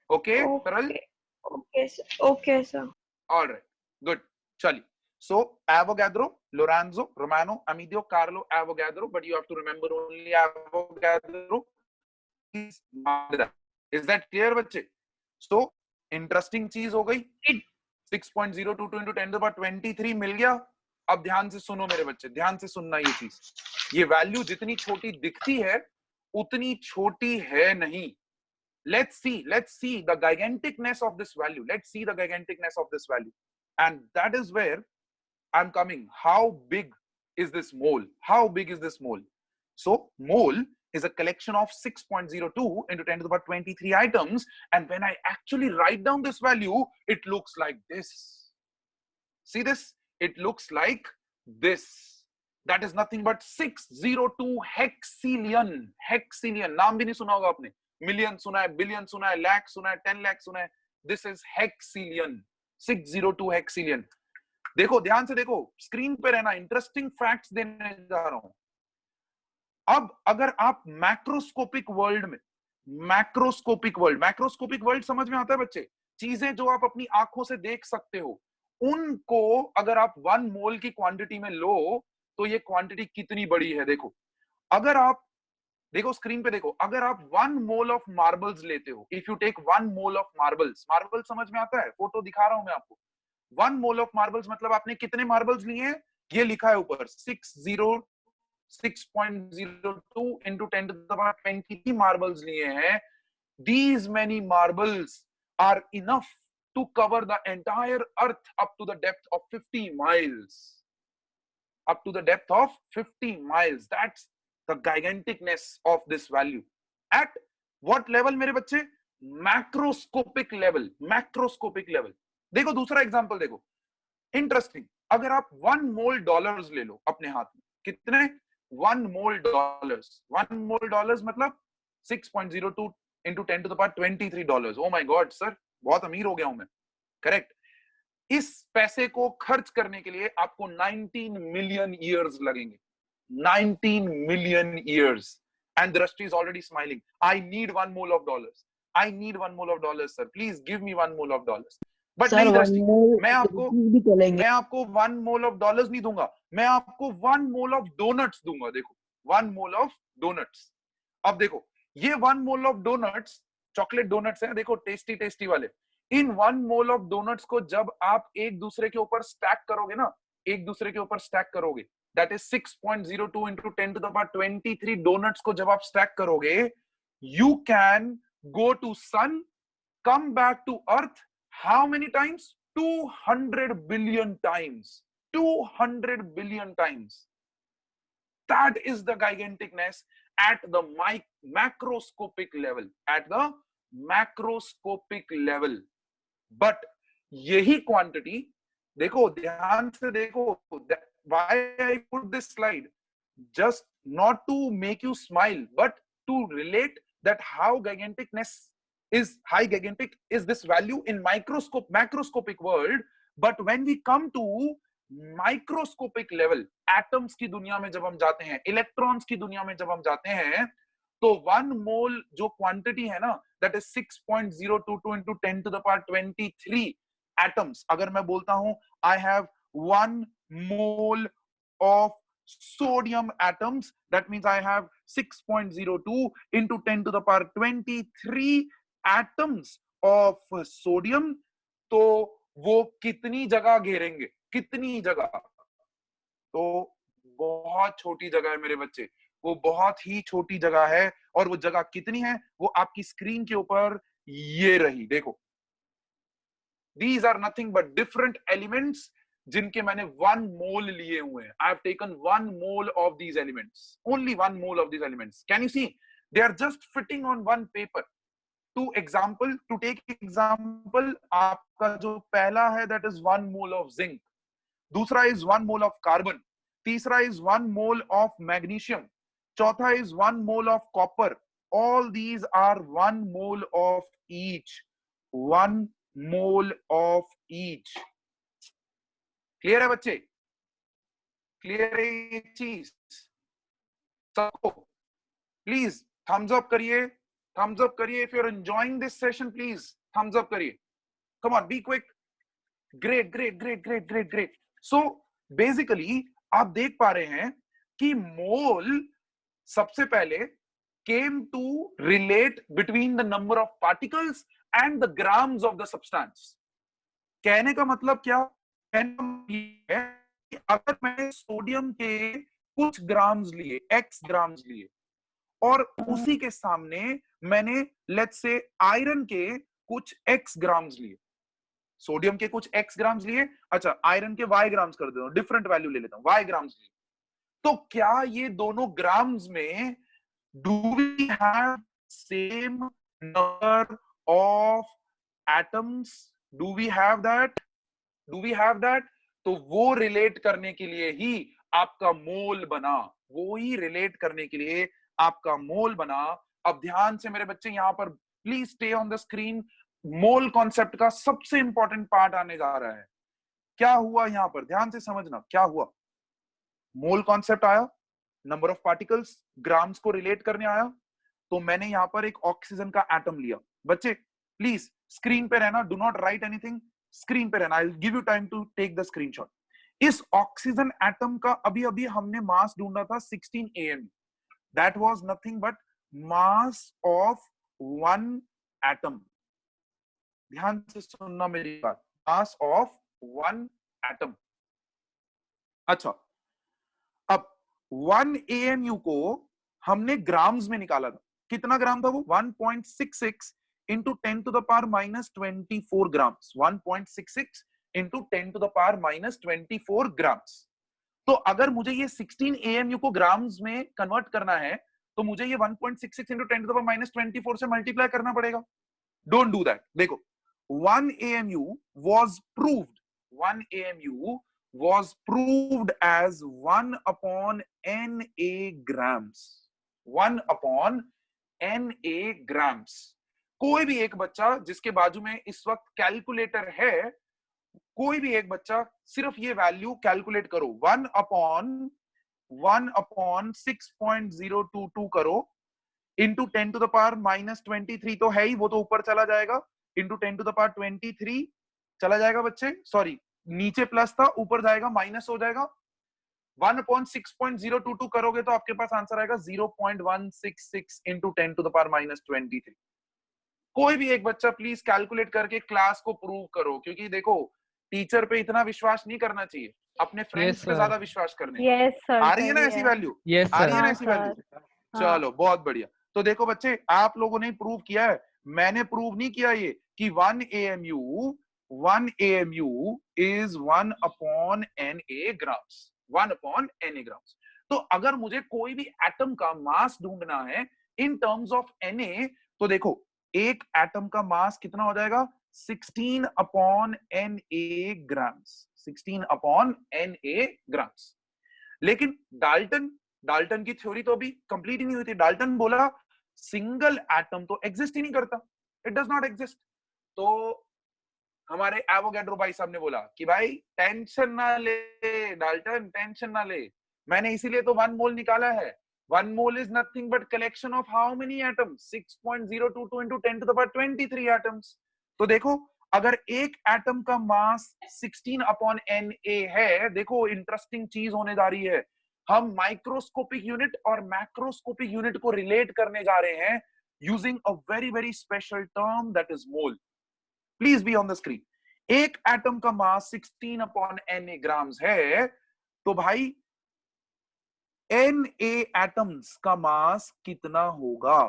Okay, Taral? Okay, sir. Okay, sir. All right, good. चलिए, So Avogadro, Lorenzo, Romano, Amedeo, Carlo, Avogadro, but you have to remember only Avogadro. Is that clear बच्चे? So interesting चीज हो गई. 6.022 into 10 to the power 23 मिल गया. अब ध्यान से सुनो मेरे बच्चे, ध्यान से सुनना ये चीज. ये वैल्यू जितनी छोटी दिखती है उतनी छोटी है नहीं. Let's see the giganticness of this value. Let's see the giganticness of this value. And that is where I'm coming. How big is this mole? How big is this mole? So mole is a collection of 6.02 into 10 to the power 23 items. And when I actually write down this value, it looks like this. See this? It looks like this. That is nothing but 602 hexillion. Hexillion. नाम भी नहीं सुना होगा आपने. Million सुना है, billion सुना है, lakh सुना है, 10 lakh सुना है. This is hexillion. 602 hexillion. देखो, ध्यान से देखो, स्क्रीन पे रहना. इंटरेस्टिंग फैक्ट्स देने जा रहा हूं. अब अगर आप मैक्रोस्कोपिक वर्ल्ड समझ में आता है बच्चे? चीजें जो आप अपनी आंखों से देख सकते हो, उनको अगर आप 1 मोल की क्वांटिटी में लो तो ये क्वांटिटी कितनी बड़ी है. देखो, अगर आप देखो स्क्रीन पे देखो, अगर आप 1 मोल ऑफ मार्बल्स लेते हो, if you take 1 mole of marbles, marble समझ में आता है? फोटो दिखा रहा हूं मैं आपको. 1 मोल ऑफ मार्बल्स मतलब आपने कितने मार्बल्स लिए हैं? ये लिखा है ऊपर 6.02 into 10 to the power 23 marbles लिए हैं. These many marbles are enough to cover the entire earth up to the depth of 50 miles. Up to the depth of 50 miles. That's the giganticness of this value. At what level मेरे बच्चे? Macroscopic level. Macroscopic level. देखो दूसरा example देखो. Interesting. अगर आप 1 मोल dollars ले लो अपने हाथ में, कितने? 1 मोल डॉलर्स. 1 मोल डॉलर्स मतलब 6.02 into 10 to the power 23 dollars. Oh my God sir, बहुत अमीर हो गया हूं मैं. करेक्ट. इस पैसे को खर्च करने के लिए आपको 19 मिलियन ईयर्स लगेंगे. 19 million years. And Drashti is already smiling. I need 1 mole of dollars. I need 1 mole of dollars, sir. Please give me 1 mole of dollars. But नहीं Drashti, मैं आपको 1 mole of dollars नहीं दूंगा. मैं आपको 1 mole of donuts दूंगा. देखो, 1 mole of donuts. अब देखो, ये 1 mole of donuts, chocolate donuts हैं. देखो, टेस्टी टेस्टी वाले. इन 1 mole of donuts को जब आप एक दूसरे के ऊपर स्टैक करोगे ना, एक दूसरे के ऊपर स्टैक करोगे, that is 6.02 into 10 to the power 23 donuts को जब आप स्टैक करोगे, you can go to sun, come back to earth how many times? 200 billion times. 200 billion times. That is the giganticness at the macroscopic level. At the macroscopic level. But यही quantity, देखो ध्यान से देखो, why I put this slide? Just not to make you smile, but to relate that how gigantic is this value in macroscopic world. But when we come to microscopic level, atoms की दुनिया में जब हम जाते हैं, electrons की दुनिया में जब हम जाते हैं, तो 1 mole जो quantity है ना, that is 6.022 into 10 to the power 23 atoms. अगर मैं बोलता हूं I have 1 mole of sodium atoms, that means I have 6.02 into 10 to the power 23 atoms of sodium. तो वो कितनी जगह घेरेंगे? कितनी जगह? तो बहुत छोटी जगह है मेरे बच्चे, वो बहुत ही छोटी जगह है. और वो जगह कितनी है वो आपकी स्क्रीन के ऊपर ये रही. देखो, these are nothing but different elements जिनके मैंने 1 mole लिए हुए हैं. I have taken 1 mole of these elements, only 1 mole of these elements. Can you see? They are just fitting on one paper. To take example, आपका जो पहला है that is 1 mole of zinc, दूसरा is 1 mole of carbon, तीसरा is 1 mole of magnesium, चौथा is 1 mole of copper. All these are 1 mole of each. 1 mole of each. Clear है बच्चे? Clear है ये चीज सबको? प्लीज थम्स अप करिए, thumbs up करिए. If you're enjoying this session, please thumbs up करिए. Come on, be quick. Great. So basically आप देख पा रहे हैं कि मोल सबसे पहले came to relate between the number of particles and the grams of the substance. कहने का मतलब क्या? कहने का मतलब ये है कि अगर मैंने सोडियम के कुछ ग्राम्स लिए, x ग्राम्स लिए, और उसी के सामने मैंने लेट्स से आयरन के कुछ x ग्राम्स लिए, सोडियम के कुछ x ग्राम्स लिए, अच्छा आयरन के y ग्राम्स कर देता हूं, डिफरेंट वैल्यू ले लेता हूं, y ग्राम्स लिए, तो क्या ये दोनों ग्राम्स में do we have same number of atoms? Do we have that? Do we have that? तो वो रिलेट करने के लिए ही आपका मोल बना, वो ही रिलेट करने के लिए आपका मोल बना। अब ध्यान से मेरे बच्चे यहां पर please stay on the screen, mole concept का सबसे इंपॉर्टेंट पार्ट आने जा रहा है। क्या हुआ यहां पर, ध्यान से समझना क्या हुआ। मोल कॉन्सेप्ट आया, नंबर ऑफ पार्टिकल्स ग्राम्स को रिलेट करने आया, तो मैंने यहां पर एक ऑक्सीजन का एटम लिया। बच्चे प्लीज स्क्रीन पे रहना, do not write anything, screen पे रहना, I will give you time to take the screenshot. इस ऑक्सीजन एटम का अभी अभी हमने मास ढूंढा था 16 AMU, that was nothing but mass of one atom. ध्यान से सुनना मेरी बात, मास ऑफ वन एटम। अच्छा, अब 1 AMU को हमने ग्राम्स में निकाला था, कितना ग्राम था वो? 1.66 into 10 to the power minus 24 grams, 1.66 into 10 to the power minus 24 grams। तो अगर मुझे ये 16 AMU को ग्राम्स में कन्वर्ट करना है तो मुझे ये 1.66 into 10 to the power minus 24 से मल्टीप्लाई करना पड़ेगा। Don't do that. देखो 1 AMU was proved, 1 AMU was proved as 1 upon Na grams, 1 upon Na grams। कोई भी एक बच्चा जिसके बाजू में इस वक्त कैलकुलेटर है, कोई भी एक बच्चा सिर्फ ये वैल्यू कैलकुलेट करो, 1 upon 6.022 करो, into 10 to the power minus 23 तो है ही, वो तो ऊपर चला जाएगा, इंटू 10 to the power 23 चला जाएगा बच्चे, सॉरी नीचे प्लस था ऊपर जाएगा माइनस हो जाएगा। 1 upon 6.022 करोगे तो आपके पास आंसर आएगा 0.166 into 10 to the power minus 23। कोई भी एक बच्चा प्लीज कैलकुलेट करके क्लास को प्रूव करो, क्योंकि देखो टीचर पे इतना विश्वास नहीं करना चाहिए, अपने फ्रेंड्स पे ज्यादा विश्वास करने। यस सर, आ रही है ना ऐसी वैल्यू? आ रही है ना हाँ ऐसी सर, वैल्यू? चलो बहुत बढ़िया। तो देखो बच्चे, आप लोगों ने प्रूव किया है, मैंने प्रूव नहीं किया ये कि 1 AMU is 1 upon Na grams, 1 upon Na grams। तो अगर मुझे कोई भी एटम का मास ढूंढना है इन टर्म्स ऑफ Na, तो देखो एक एटम का मास कितना हो जाएगा? 16 upon Na grams, 16 upon Na grams। लेकिन डाल्टन की थ्योरी तो अभी कंप्लीट ही नहीं हुई थी। डाल्टन बोला सिंगल एटम तो एग्जिस्ट ही नहीं करता, इट डज नॉट एग्जिस्ट। तो हमारे एवोगैड्रो भाई साहब ने बोला कि भाई टेंशन ना ले डाल्टन, टेंशन ना ले, मैंने इसीलिए तो 1 मोल निकाला है। 1 mole is nothing but collection of how many atoms? 6.022 into 10 to the power 23 atoms। तो देखो अगर एक एटम का मास 16 upon Na है, देखो इंटरेस्टिंग चीज होने जा रही है। हम माइक्रोस्कोपिक यूनिट और मैक्रोस्कोपिक यूनिट को रिलेट करने जा रहे हैं using a very very special term that is mole. Please be on the screen. एक एटम का मास 16 upon Na ग्राम्स है, तो भाई Na एटम्स का मास कितना होगा?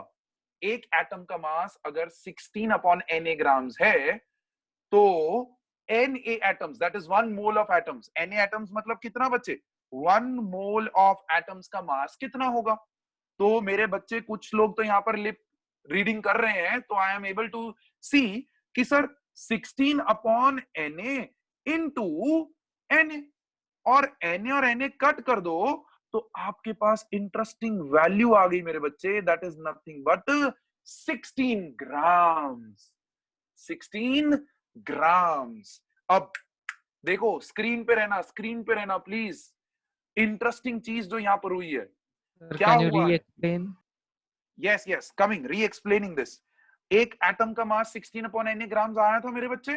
एक एटम का मास अगर 16 upon Na ग्राम्स है, तो Na atoms that is 1 mole of atoms, Na atoms मतलब कितना बच्चे? 1 मोल ऑफ एटम्स का मास कितना होगा? तो मेरे बच्चे कुछ लोग तो यहाँ पर लिप रीडिंग कर रहे हैं, तो आई एम एबल टू सी कि sir 16 upon Na into Na, और Na और Na कट कर दो तो आपके पास इंटरेस्टिंग वैल्यू आ गई मेरे बच्चे, that is nothing but 16 grams, 16 grams. अब देखो स्क्रीन पे रहना, स्क्रीन पे रहना प्लीज। इंटरेस्टिंग चीज जो यहाँ पर हुई है, क्या हुआ? यस यस, कमिंग, री एक्सप्लेनिंग दिस। एक एटम का मास 16 upon Na ग्राम्स आया था मेरे बच्चे,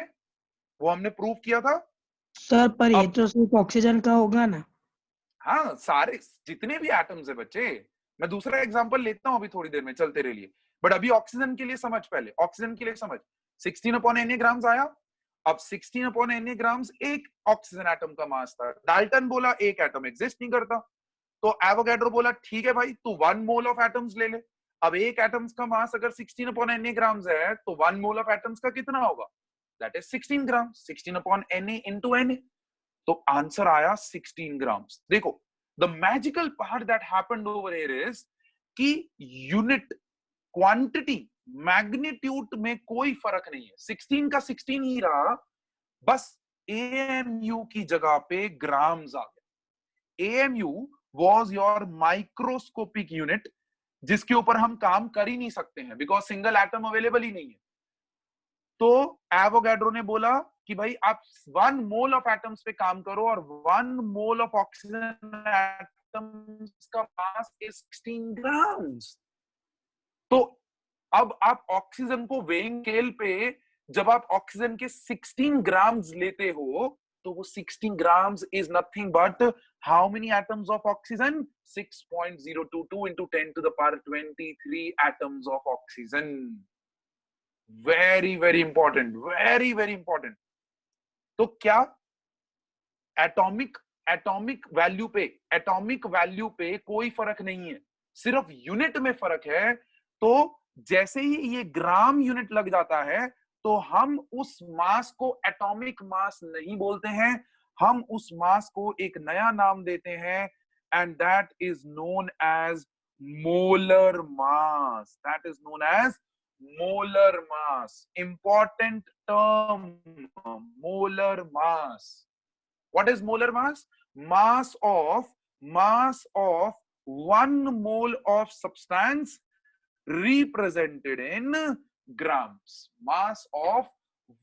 वो हमने प्रूव किया था। सर पर ये अब तो सिर्फ ऑक्सीजन का होगा ना। हाँ, सारे जितने भी एटम्स है बच्चे, मैं दूसरा एग्जांपल लेता हूं अभी थोड़ी देर में, चलते रहिए। बट अभी ऑक्सीजन के लिए समझ, पहले ऑक्सीजन के लिए समझ। 16/Na ग्राम्स आया। अब 16/Na ग्राम्स एक ऑक्सीजन एटम का मास था। डाल्टन बोला एक एटम एग्जिस्ट नहीं करता, तो एवोगैड्रो बोला ठीक है भाई, तू 1 मोल ऑफ एटम्स ले ले। अब एक एटम्स का मास अगर 16/Na ग्राम्स है, तो 1 मोल ऑफ एटम्स का कितना होगा? That is 16 gram. 16/Na into Na, तो आंसर आया 16 ग्राम्स। देखो, the magical part that happened over here is कि यूनिट, क्वांटिटी, मैग्नीट्यूड में कोई फर्क नहीं है। 16 का 16 ही रहा, बस AMU की जगह पे ग्राम्स आ गया। AMU was your microscopic unit, जिसके ऊपर हम काम कर ही नहीं सकते हैं बिकॉज सिंगल एटम अवेलेबल ही नहीं है। तो एवोगैड्रो ने बोला कि भाई आप 1 मोल ऑफ एटम्स पे काम करो, और 1 मोल ऑफ ऑक्सीजन एटम्स का मास इज 16 ग्राम्स। तो अब आप ऑक्सीजन को वेइंग स्केल पे, जब आप ऑक्सीजन के 16 ग्राम्स लेते हो, तो वो 16 grams is nothing but how many atoms of oxygen? 6.022 into 10 to the power 23 atoms of oxygen. Very very important, very very important. तो क्या एटॉमिक एटॉमिक वैल्यू पे कोई फर्क नहीं है, सिर्फ यूनिट में फर्क है। तो जैसे ही ये ग्राम यूनिट लग जाता है, तो हम उस मास को एटॉमिक मास नहीं बोलते हैं, हम उस मास को एक नया नाम देते हैं, and that is known as molar mass. That is known as molar mass. Important term, molar mass. What is molar mass? Mass of 1 mole of substance represented in grams. Mass of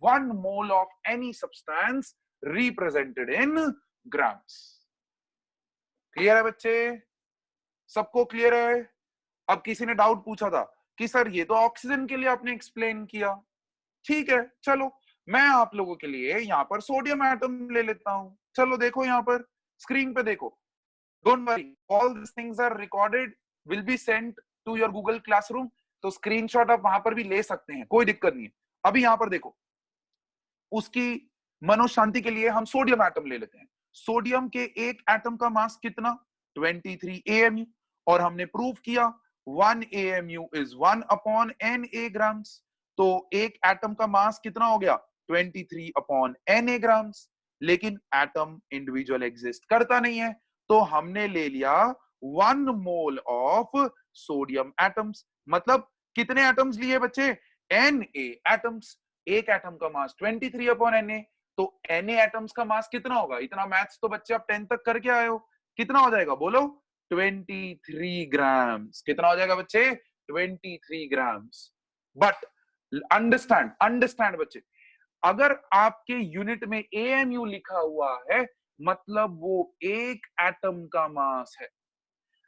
1 mole of any substance represented in grams. Clear है बच्चे? सबको clear है? अब किसी ने doubt पूछा था कि सर ये तो ऑक्सीजन के लिए आपने एक्सप्लेन किया, ठीक है, चलो मैं आप लोगों के लिए यहाँ पर सोडियम एटम ले लेता हूं। चलो देखो यहाँ पर स्क्रीन पे देखो, don't worry, all this things are recorded, will be sent to your Google classroom, तो स्क्रीनशॉट आप वहां पर भी ले सकते हैं, कोई दिक्कत नहीं है। अभी यहाँ पर देखो, उसकी मनोशांति के लिए हम सोडियम एटम ले लेते हैं। सोडियम के एक एटम का मास कितना? 23 AMU, और हमने प्रूव किया 1 AMU is 1/Na grams। तो एक एटम का मास कितना हो गया? 23/Na grams। लेकिन एटम इंडिविजुअल एग्जिस्ट करता नहीं है, तो हमने ले लिया 1 मोल ऑफ सोडियम एटम्स। मतलब कितने एटम्स लिए बच्चे? Na atoms. एक एटम का मास 23/Na, तो Na एटम्स का मास कितना होगा? इतना मैथ्स तो बच्चे आप 10 तक करके आए हो, कितना हो जाएगा बोलो? 23 ग्राम्स। कितना हो जाएगा बच्चे? 23 ग्राम्स। बट अंडरस्टैंड बच्चे, अगर आपके यूनिट में AMU लिखा हुआ है, मतलब वो एक एटम का मास है।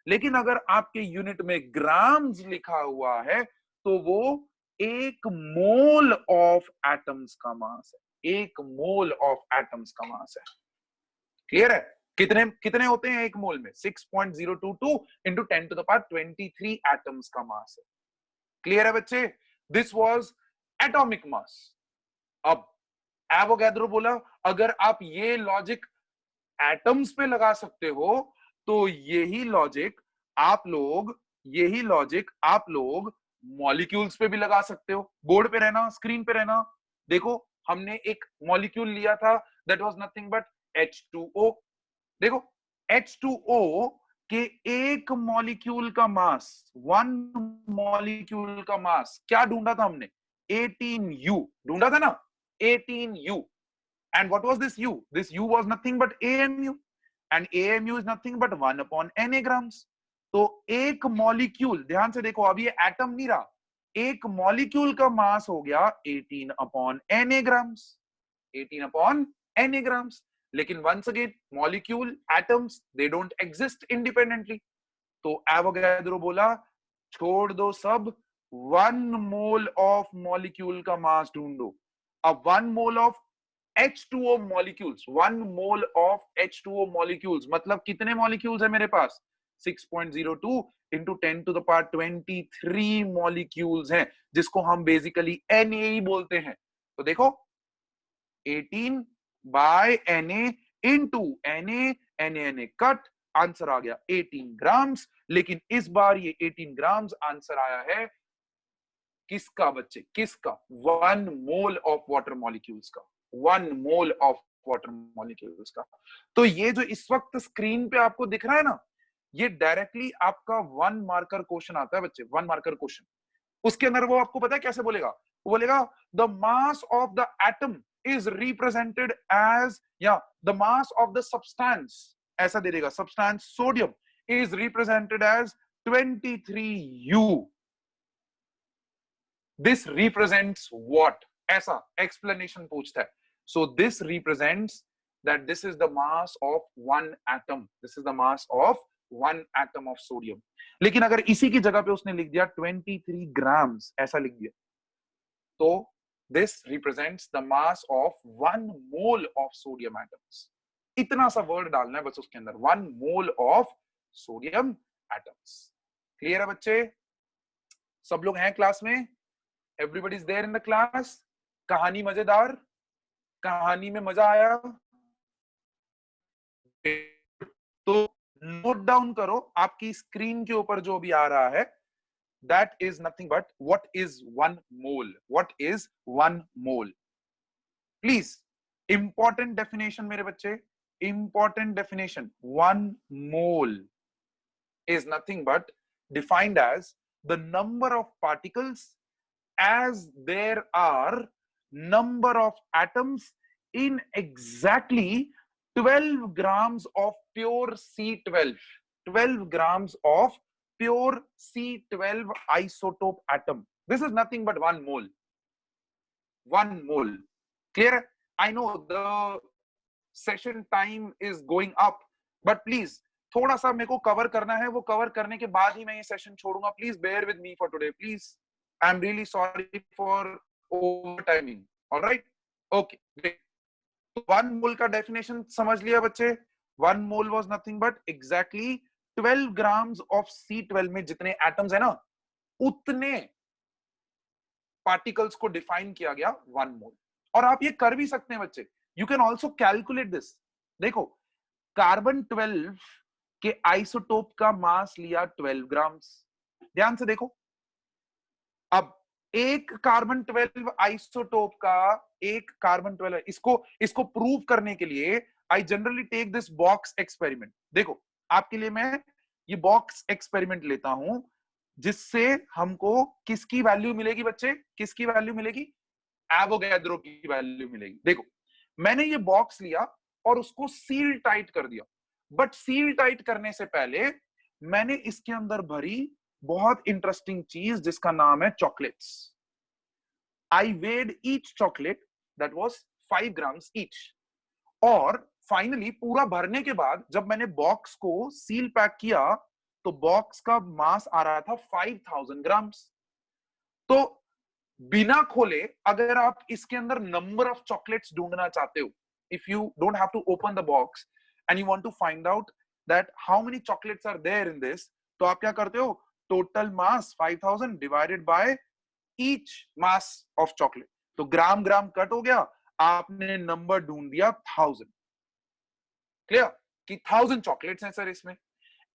लेकिन अगर आपके यूनिट में ग्राम्स लिखा हुआ है, तो वो 1 मोल ऑफ एटम्स का मास है। 1 मोल ऑफ एटम्स का मास है। क्लियर है? कितने कितने होते हैं 1 मोल में? 6.022 into 10 to the power 23 atoms का मास है। क्लियर है बच्चे? This was atomic mass. अब एवोगैड्रो बोला अगर आप ये लॉजिक एटम्स पे लगा सकते हो, तो यही लॉजिक आप लोग मॉलिक्यूल्स पे भी लगा सकते हो। बोर्ड पे रहना, स्क्रीन पे रहना। देखो, हमने एक मॉलिक्यूल लिया था, that was nothing but H2O। देखो, H2O के एक मॉलिक्यूल का मास, 1 मॉलिक्यूल का मास क्या ढूंढा था हमने? 18U ढूंढा था ना, 18U। And what was this U? This U was nothing but AMU, and AMU is nothing but 1/Na grams। तो एक मॉलिक्यूल, ध्यान से देखो, अब ये एटम नहीं रहा, एक मॉलिक्यूल का मास हो गया 18/Na grams। 18/Na grams। लेकिन once again, molecule, atoms, they don't exist independently. तो एवोगैड्रो बोला छोड़ दो सब, 1 मोल ऑफ मॉलिक्यूल का मास ढूंढो। अब 1 mole of H2O molecules, 1 mole of H2O molecules, मतलब कितने molecules है मेरे पास? 6.02 into 10 to the power 23 molecules हैं, जिसको हम basically Na ही बोलते हैं. तो देखो 18 by Na into Na cut, answer आ गया 18 ग्राम्स. लेकिन इस बार ये 18 ग्राम्स आंसर आया है किसका बच्चे? किसका? 1 मोल ऑफ वाटर मॉलिक्यूल्स का. 1 मोल ऑफ वाटर मॉलिक्यूल्स का. तो ये जो इस वक्त स्क्रीन पे आपको दिख रहा है ना, ये डायरेक्टली आपका 1 मार्कर क्वेश्चन आता है बच्चे. 1 मार्कर क्वेश्चन. उसके अंदर वो आपको पता है कैसे बोलेगा? वो बोलेगा the mass of the atom is represented as, या the mass of the substance, ऐसा दे देगा, substance sodium is represented as 23U. This represents what? ऐसा explanation पूछता है. So this represents that this is the mass of one atom. This is the mass of one atom of sodium. लेकिन अगर इसी की जगह पे उसने लिख दिया 23 grams, ऐसा लिख दिया, तो this represents the mass of 1 mole of sodium atoms. इतना सा वर्ड डालना है बस उसके अंदर, 1 mole of sodium atoms. Clear है बच्चे? सब लोग हैं क्लास में? Everybody is there in the class. कहानी मजेदार? कहानी में मजा आया? तो नोट डाउन करो आपकी स्क्रीन के ऊपर जो भी आ रहा है. That is nothing but what is 1 mole? What is 1 mole? Please, important definition मेरे बच्चे, important definition. 1 mole is nothing but defined as the number of particles as there are number of atoms in exactly 12 grams of pure C12. 12 grams of pure C12 isotope atom. This is nothing but 1 mole. 1 mole. Clear? I know the session time is going up, but please थोड़ा सा मेरे को cover करना है. वो cover करने के बाद ही मैं ये सेशन छोड़ूंगा. Please bear with me for today. Please. I'm really sorry for overtiming. All right? Okay. Great. 1 mole का definition समझ लिया बच्चे? 1 mole was nothing but exactly 12 grams of C12 में जितने atoms है ना, उतने particles को define किया गया 1 mole. और आप ये कर भी सकते हैं बच्चे. You can also calculate this. देखो, कार्बन 12 के आइसोटोप का मास लिया 12 ग्राम्स. ध्यान से देखो. अब एक कार्बन 12 आइसोटोप का, एक कार्बन 12, इसको प्रूव करने के लिए I generally take this box experiment. देखो, आपके लिए मैं ये बॉक्स एक्सपेरिमेंट लेता हूं, जिससे हमको किसकी वैल्यू मिलेगी बच्चे? किसकी वैल्यू मिलेगी? एवोगैड्रो की वैल्यू मिलेगी. देखो, मैंने ये बॉक्स लिया और उसको सील टाइट कर दिया. बट सील टाइट करने से पहले मैंने इसके अंदर भरी बहुत इंटरेस्टिंग चीज जिसका नाम है chocolates. I weighed each chocolate, that was 5 grams each. और फाइनली पूरा भरने के बाद जब मैंने बॉक्स को सील पैक किया, तो बॉक्स का मास आ रहा था 5000 grams. तो बिना खोले अगर आप इसके अंदर नंबर ऑफ चॉकलेट्स ढूंढना चाहते हो, if you don't have to open the box and you want to find out that how many chocolates are there in this, तो आप क्या करते हो? Total mass 5000 divided by each mass of chocolate. तो gram ग्राम cut हो गया, आपने number ढूंढ दिया 1000. क्लियर कि 1000 चॉकलेट्स हैं सर इसमें.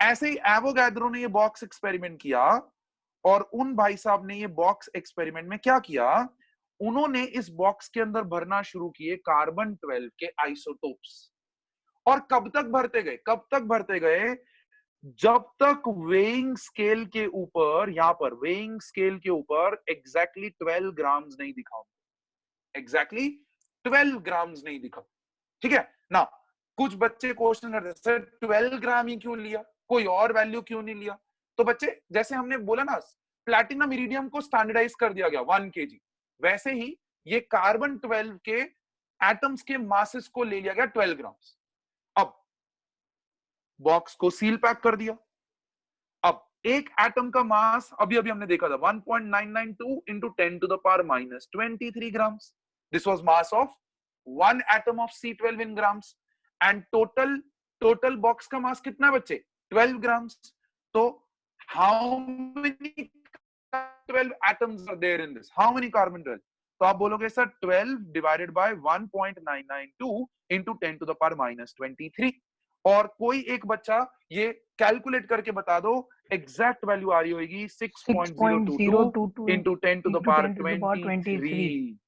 ऐसे ही एवोगैड्रो ने ये बॉक्स एक्सपेरिमेंट किया, और उन भाई साहब ने ये बॉक्स एक्सपेरिमेंट में क्या किया? उन्होंने इस बॉक्स के अंदर भरना शुरू किए कार्बन 12 के आइसोटोप्स. और कब तक भरते गए? कब तक भरते गए? जब तक वेइंग स्केल के ऊपर, यहां पर वेइंग स्केल के ऊपर एग्जैक्टली 12 ग्राम्स नहीं दिखा. एग्जैक्टली 12 ग्राम्स नहीं दिखा. ठीक है ना? कुछ बच्चे क्वेश्चन करते हैं, सर 12 ग्राम ही क्यों लिया, कोई और वैल्यू क्यों नहीं लिया? तो बच्चे, जैसे हमने बोला ना, प्लैटिनम इरिडियम को स्टैंडर्डाइज कर दिया गया 1 kg, वैसे ही ये कार्बन 12 के एटम्स के मासेस को ले लिया गया 12 ग्राम्स. अब बॉक्स को सील पैक कर दिया. अब एक एटम का मास अभी हमने देखा था 1.992 into 10 to the power minus 23 grams. This was mass of 1 atom of C12 in grams and total box का मास कितना बच्चे 12 grams. तो how many 12 atoms are there in this? How many carbon 12? तो आप बोलोगे sir 12 divided by 1.992 into 10 to the power minus 23. और कोई एक बच्चा ये कैलकुलेट करके बता दो एग्जैक्ट वैल्यू आ रही होगी 6.022 into 10 to the power 23.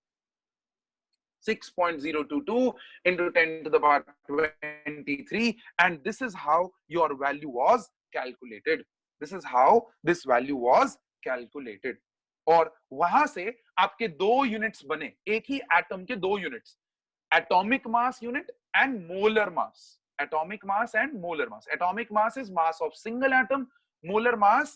6.022 into 10 to the power 23, and this is how your value was calculated. This is how this value was calculated. और वहां से आपके दो यूनिट्स बने, एक ही एटम के दो units, atomic mass unit and molar mass. Atomic mass and molar mass. Atomic mass is mass of single atom. Molar mass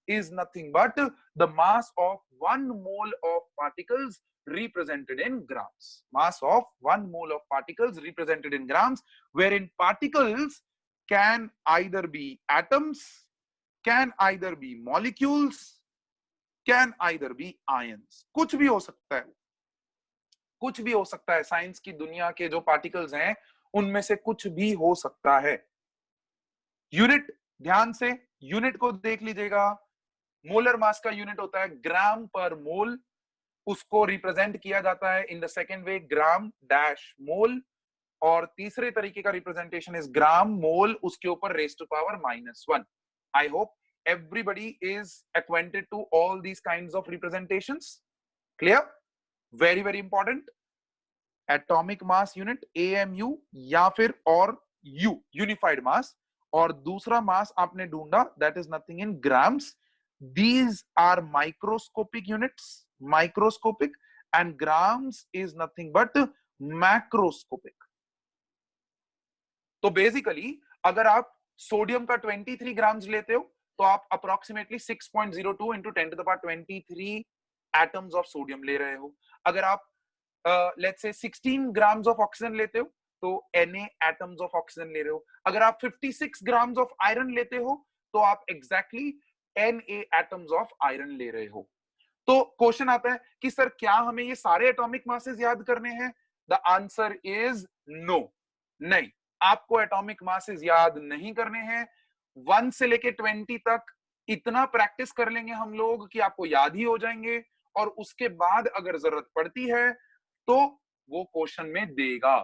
is nothing but the mass of 1 mole of particles represented in grams. Mass of 1 mole of particles represented in grams, wherein particles can either be atoms, can either be molecules, can either be ions. कुछ भी हो सकता है, कुछ भी हो सकता है. साइंस की दुनिया के जो पार्टिकल्स हैं उनमें से कुछ भी हो सकता है. यूनिट, ध्यान से यूनिट को देख लीजिएगा. मोलर मास का यूनिट होता है ग्राम पर मोल. उसको रिप्रेजेंट किया जाता है in the second way gram dash mole. और तीसरे तरीके का रिप्रेजेंटेशन इज ग्राम मोल, उसके ऊपर raise to power -1. I hope everybody is acquainted to all these kinds of representations. Clear? Very very important. Atomic mass unit AMU या फिर और U unified mass, और दूसरा मास आपने ढूंढा that is nothing in grams. These are microscopic units, microscopic, and grams is nothing but macroscopic. तो basically अगर आप सोडियम का 23 ग्राम्स लेते हो तो आप approximately 6.02 into 10 to the power 23 atoms of sodium ले रहे हो. अगर आप let's say 16 grams of oxygen लेते हो तो Na atoms of oxygen ले रहे हो. अगर आप 56 grams of iron लेते हो तो आप exactly Na atoms of iron ले रहे हो. तो क्वेश्चन आता है कि सर क्या हमें ये सारे एटॉमिक मासेस याद करने हैं? The answer is no. नहीं, आपको एटॉमिक मासेस याद नहीं करने हैं. 1 से लेके 20 तक इतना प्रैक्टिस कर लेंगे हम लोग कि आपको याद ही हो जाएंगे, और उसके बाद अगर जरूरत पड़ती है तो वो क्वेश्चन में देगा.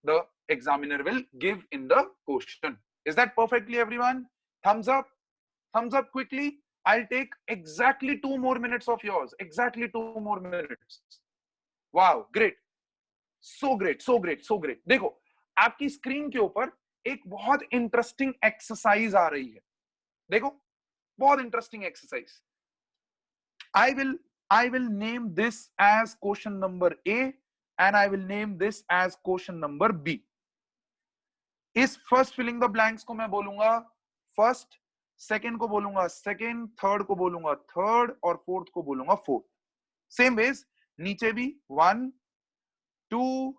The examiner will give in the question. Is that perfectly everyone? thumbs up quickly. I'll take exactly 2 more minutes of yours. Exactly 2 more minutes. Wow, great. So great, so great, so great. देखो आपकी screen के ऊपर एक बहुत interesting exercise आ रही है. देखो बहुत interesting exercise. I will name this as question number A and I will name this as question number B. इस फर्स्ट फिलिंग द ब्लैंक्स को मैं बोलूंगा फर्स्ट, सेकेंड को बोलूंगा सेकेंड, थर्ड को बोलूंगा थर्ड और फोर्थ को बोलूंगा फोर्थ. सेम वेज नीचे भी 1, 2,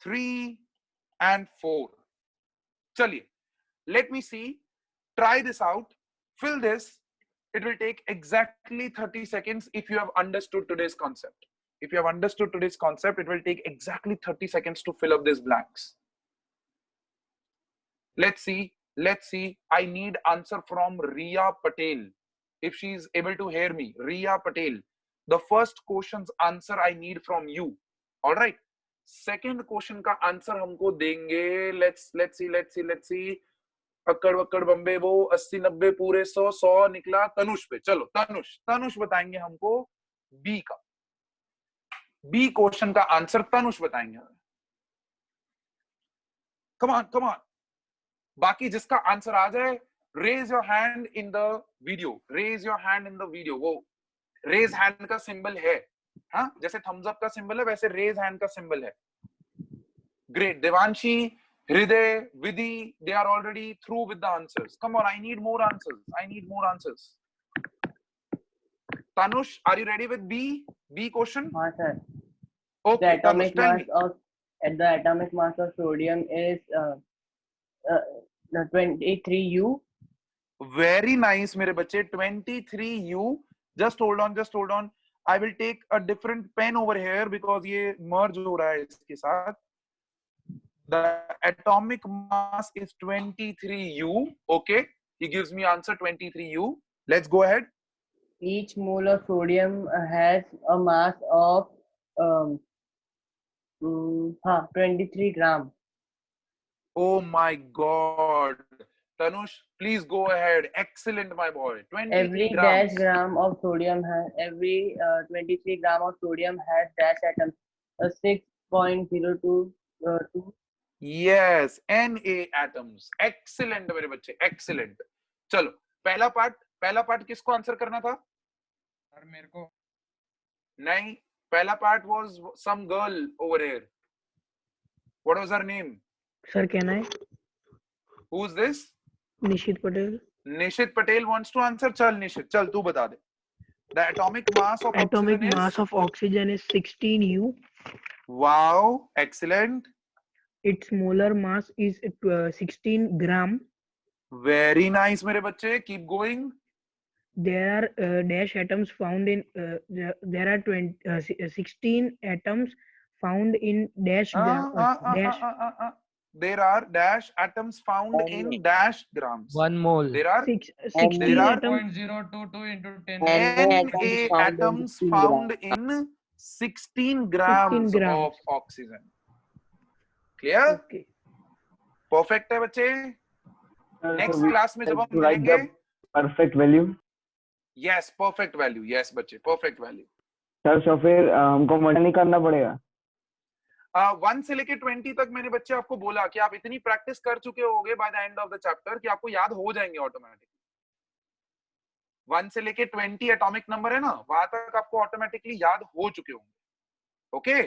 3 and 4. चलिए, let me see, try this out, fill this. It will take exactly 30 seconds if you have understood today's concept. If you have understood today's concept, it will take exactly 30 seconds to fill up these blanks. Let's see. I need answer from Riya Patel. If she is able to hear me, Riya Patel, the first question's answer I need from you. All right. Second question का answer हमको देंगे. Let's see. अक्कड़ वक्कड़ Bombay वो 80 90 पूरे 100 निकला तनुष पे. चलो तनुष बताएंगे हमको बी का. बी क्वेश्चन का आंसर तनुष बताएंगे. Come on. बाकी जिसका आंसर आ जाए, raise your hand in the video. वो रेज हैंड का सिंबल है, हाँ, जैसे थम्स अप का सिंबल है वैसे रेज हैंड का सिंबल है. Great. Devanshi, Hriday, Vidhi, they are already through with the answers. Come on, I need more answers. Tanush, are you ready with B question? हाँ sir. Okay, the atomic mass of sodium is 23U. Very nice, मेरे बच्चे. 23U. Just hold on. I will take a different pen over here because ये merge हो रहा है इसके साथ. The atomic mass is 23U. Okay, he gives me answer 23U. Let's go ahead. Each mole of sodium has a mass of 23 gram. Oh my God, Tanush, please go ahead. Excellent, my boy. 23 Every grams. dash gram of sodium has 23 gram of sodium has dash atoms. 6.022. Yes, Na atoms. Excellent मेरे बच्चे, excellent. चलो पहला part किसको answer करना था? Sir मेरे को नहीं, पहला part was some girl over here. What was her name? Sir कहना है Who's this? Nishit Patel. Nishit Patel wants to answer. चल निशित, चल तू बता दे. The atomic mass of Atomic oxygen mass is. of oxygen is 16U. Wow, excellent. Its molar mass is 16 gram. Very nice मेरे बच्चे. Keep going. There are dash atoms found in there are 16 atoms found in dash dash. There are dash atoms found in dash grams. 1 mole. There are 16 there are atoms. 0.022 into 10 Na atoms found in 16 grams 16 grams. of oxygen. Clear? Okay. Perfect है बच्चे. Next class में जब हम write मिलेंगे. the perfect value. Yes, perfect value. Yes बच्चे, perfect value. Sir तो फिर हमको मल्टीप्लाई नहीं करना पड़ेगा. 1 से लेके 20 तक मैंने बच्चे आपको बोला कि आप इतनी प्रैक्टिस कर चुके होगे by the end of the chapter कि आपको याद हो जाएंगे ऑटोमेटिकली. 1 से लेके 20 एटॉमिक नंबर है ना, वहां तक आपको ऑटोमेटिकली याद हो चुके होंगे. ओके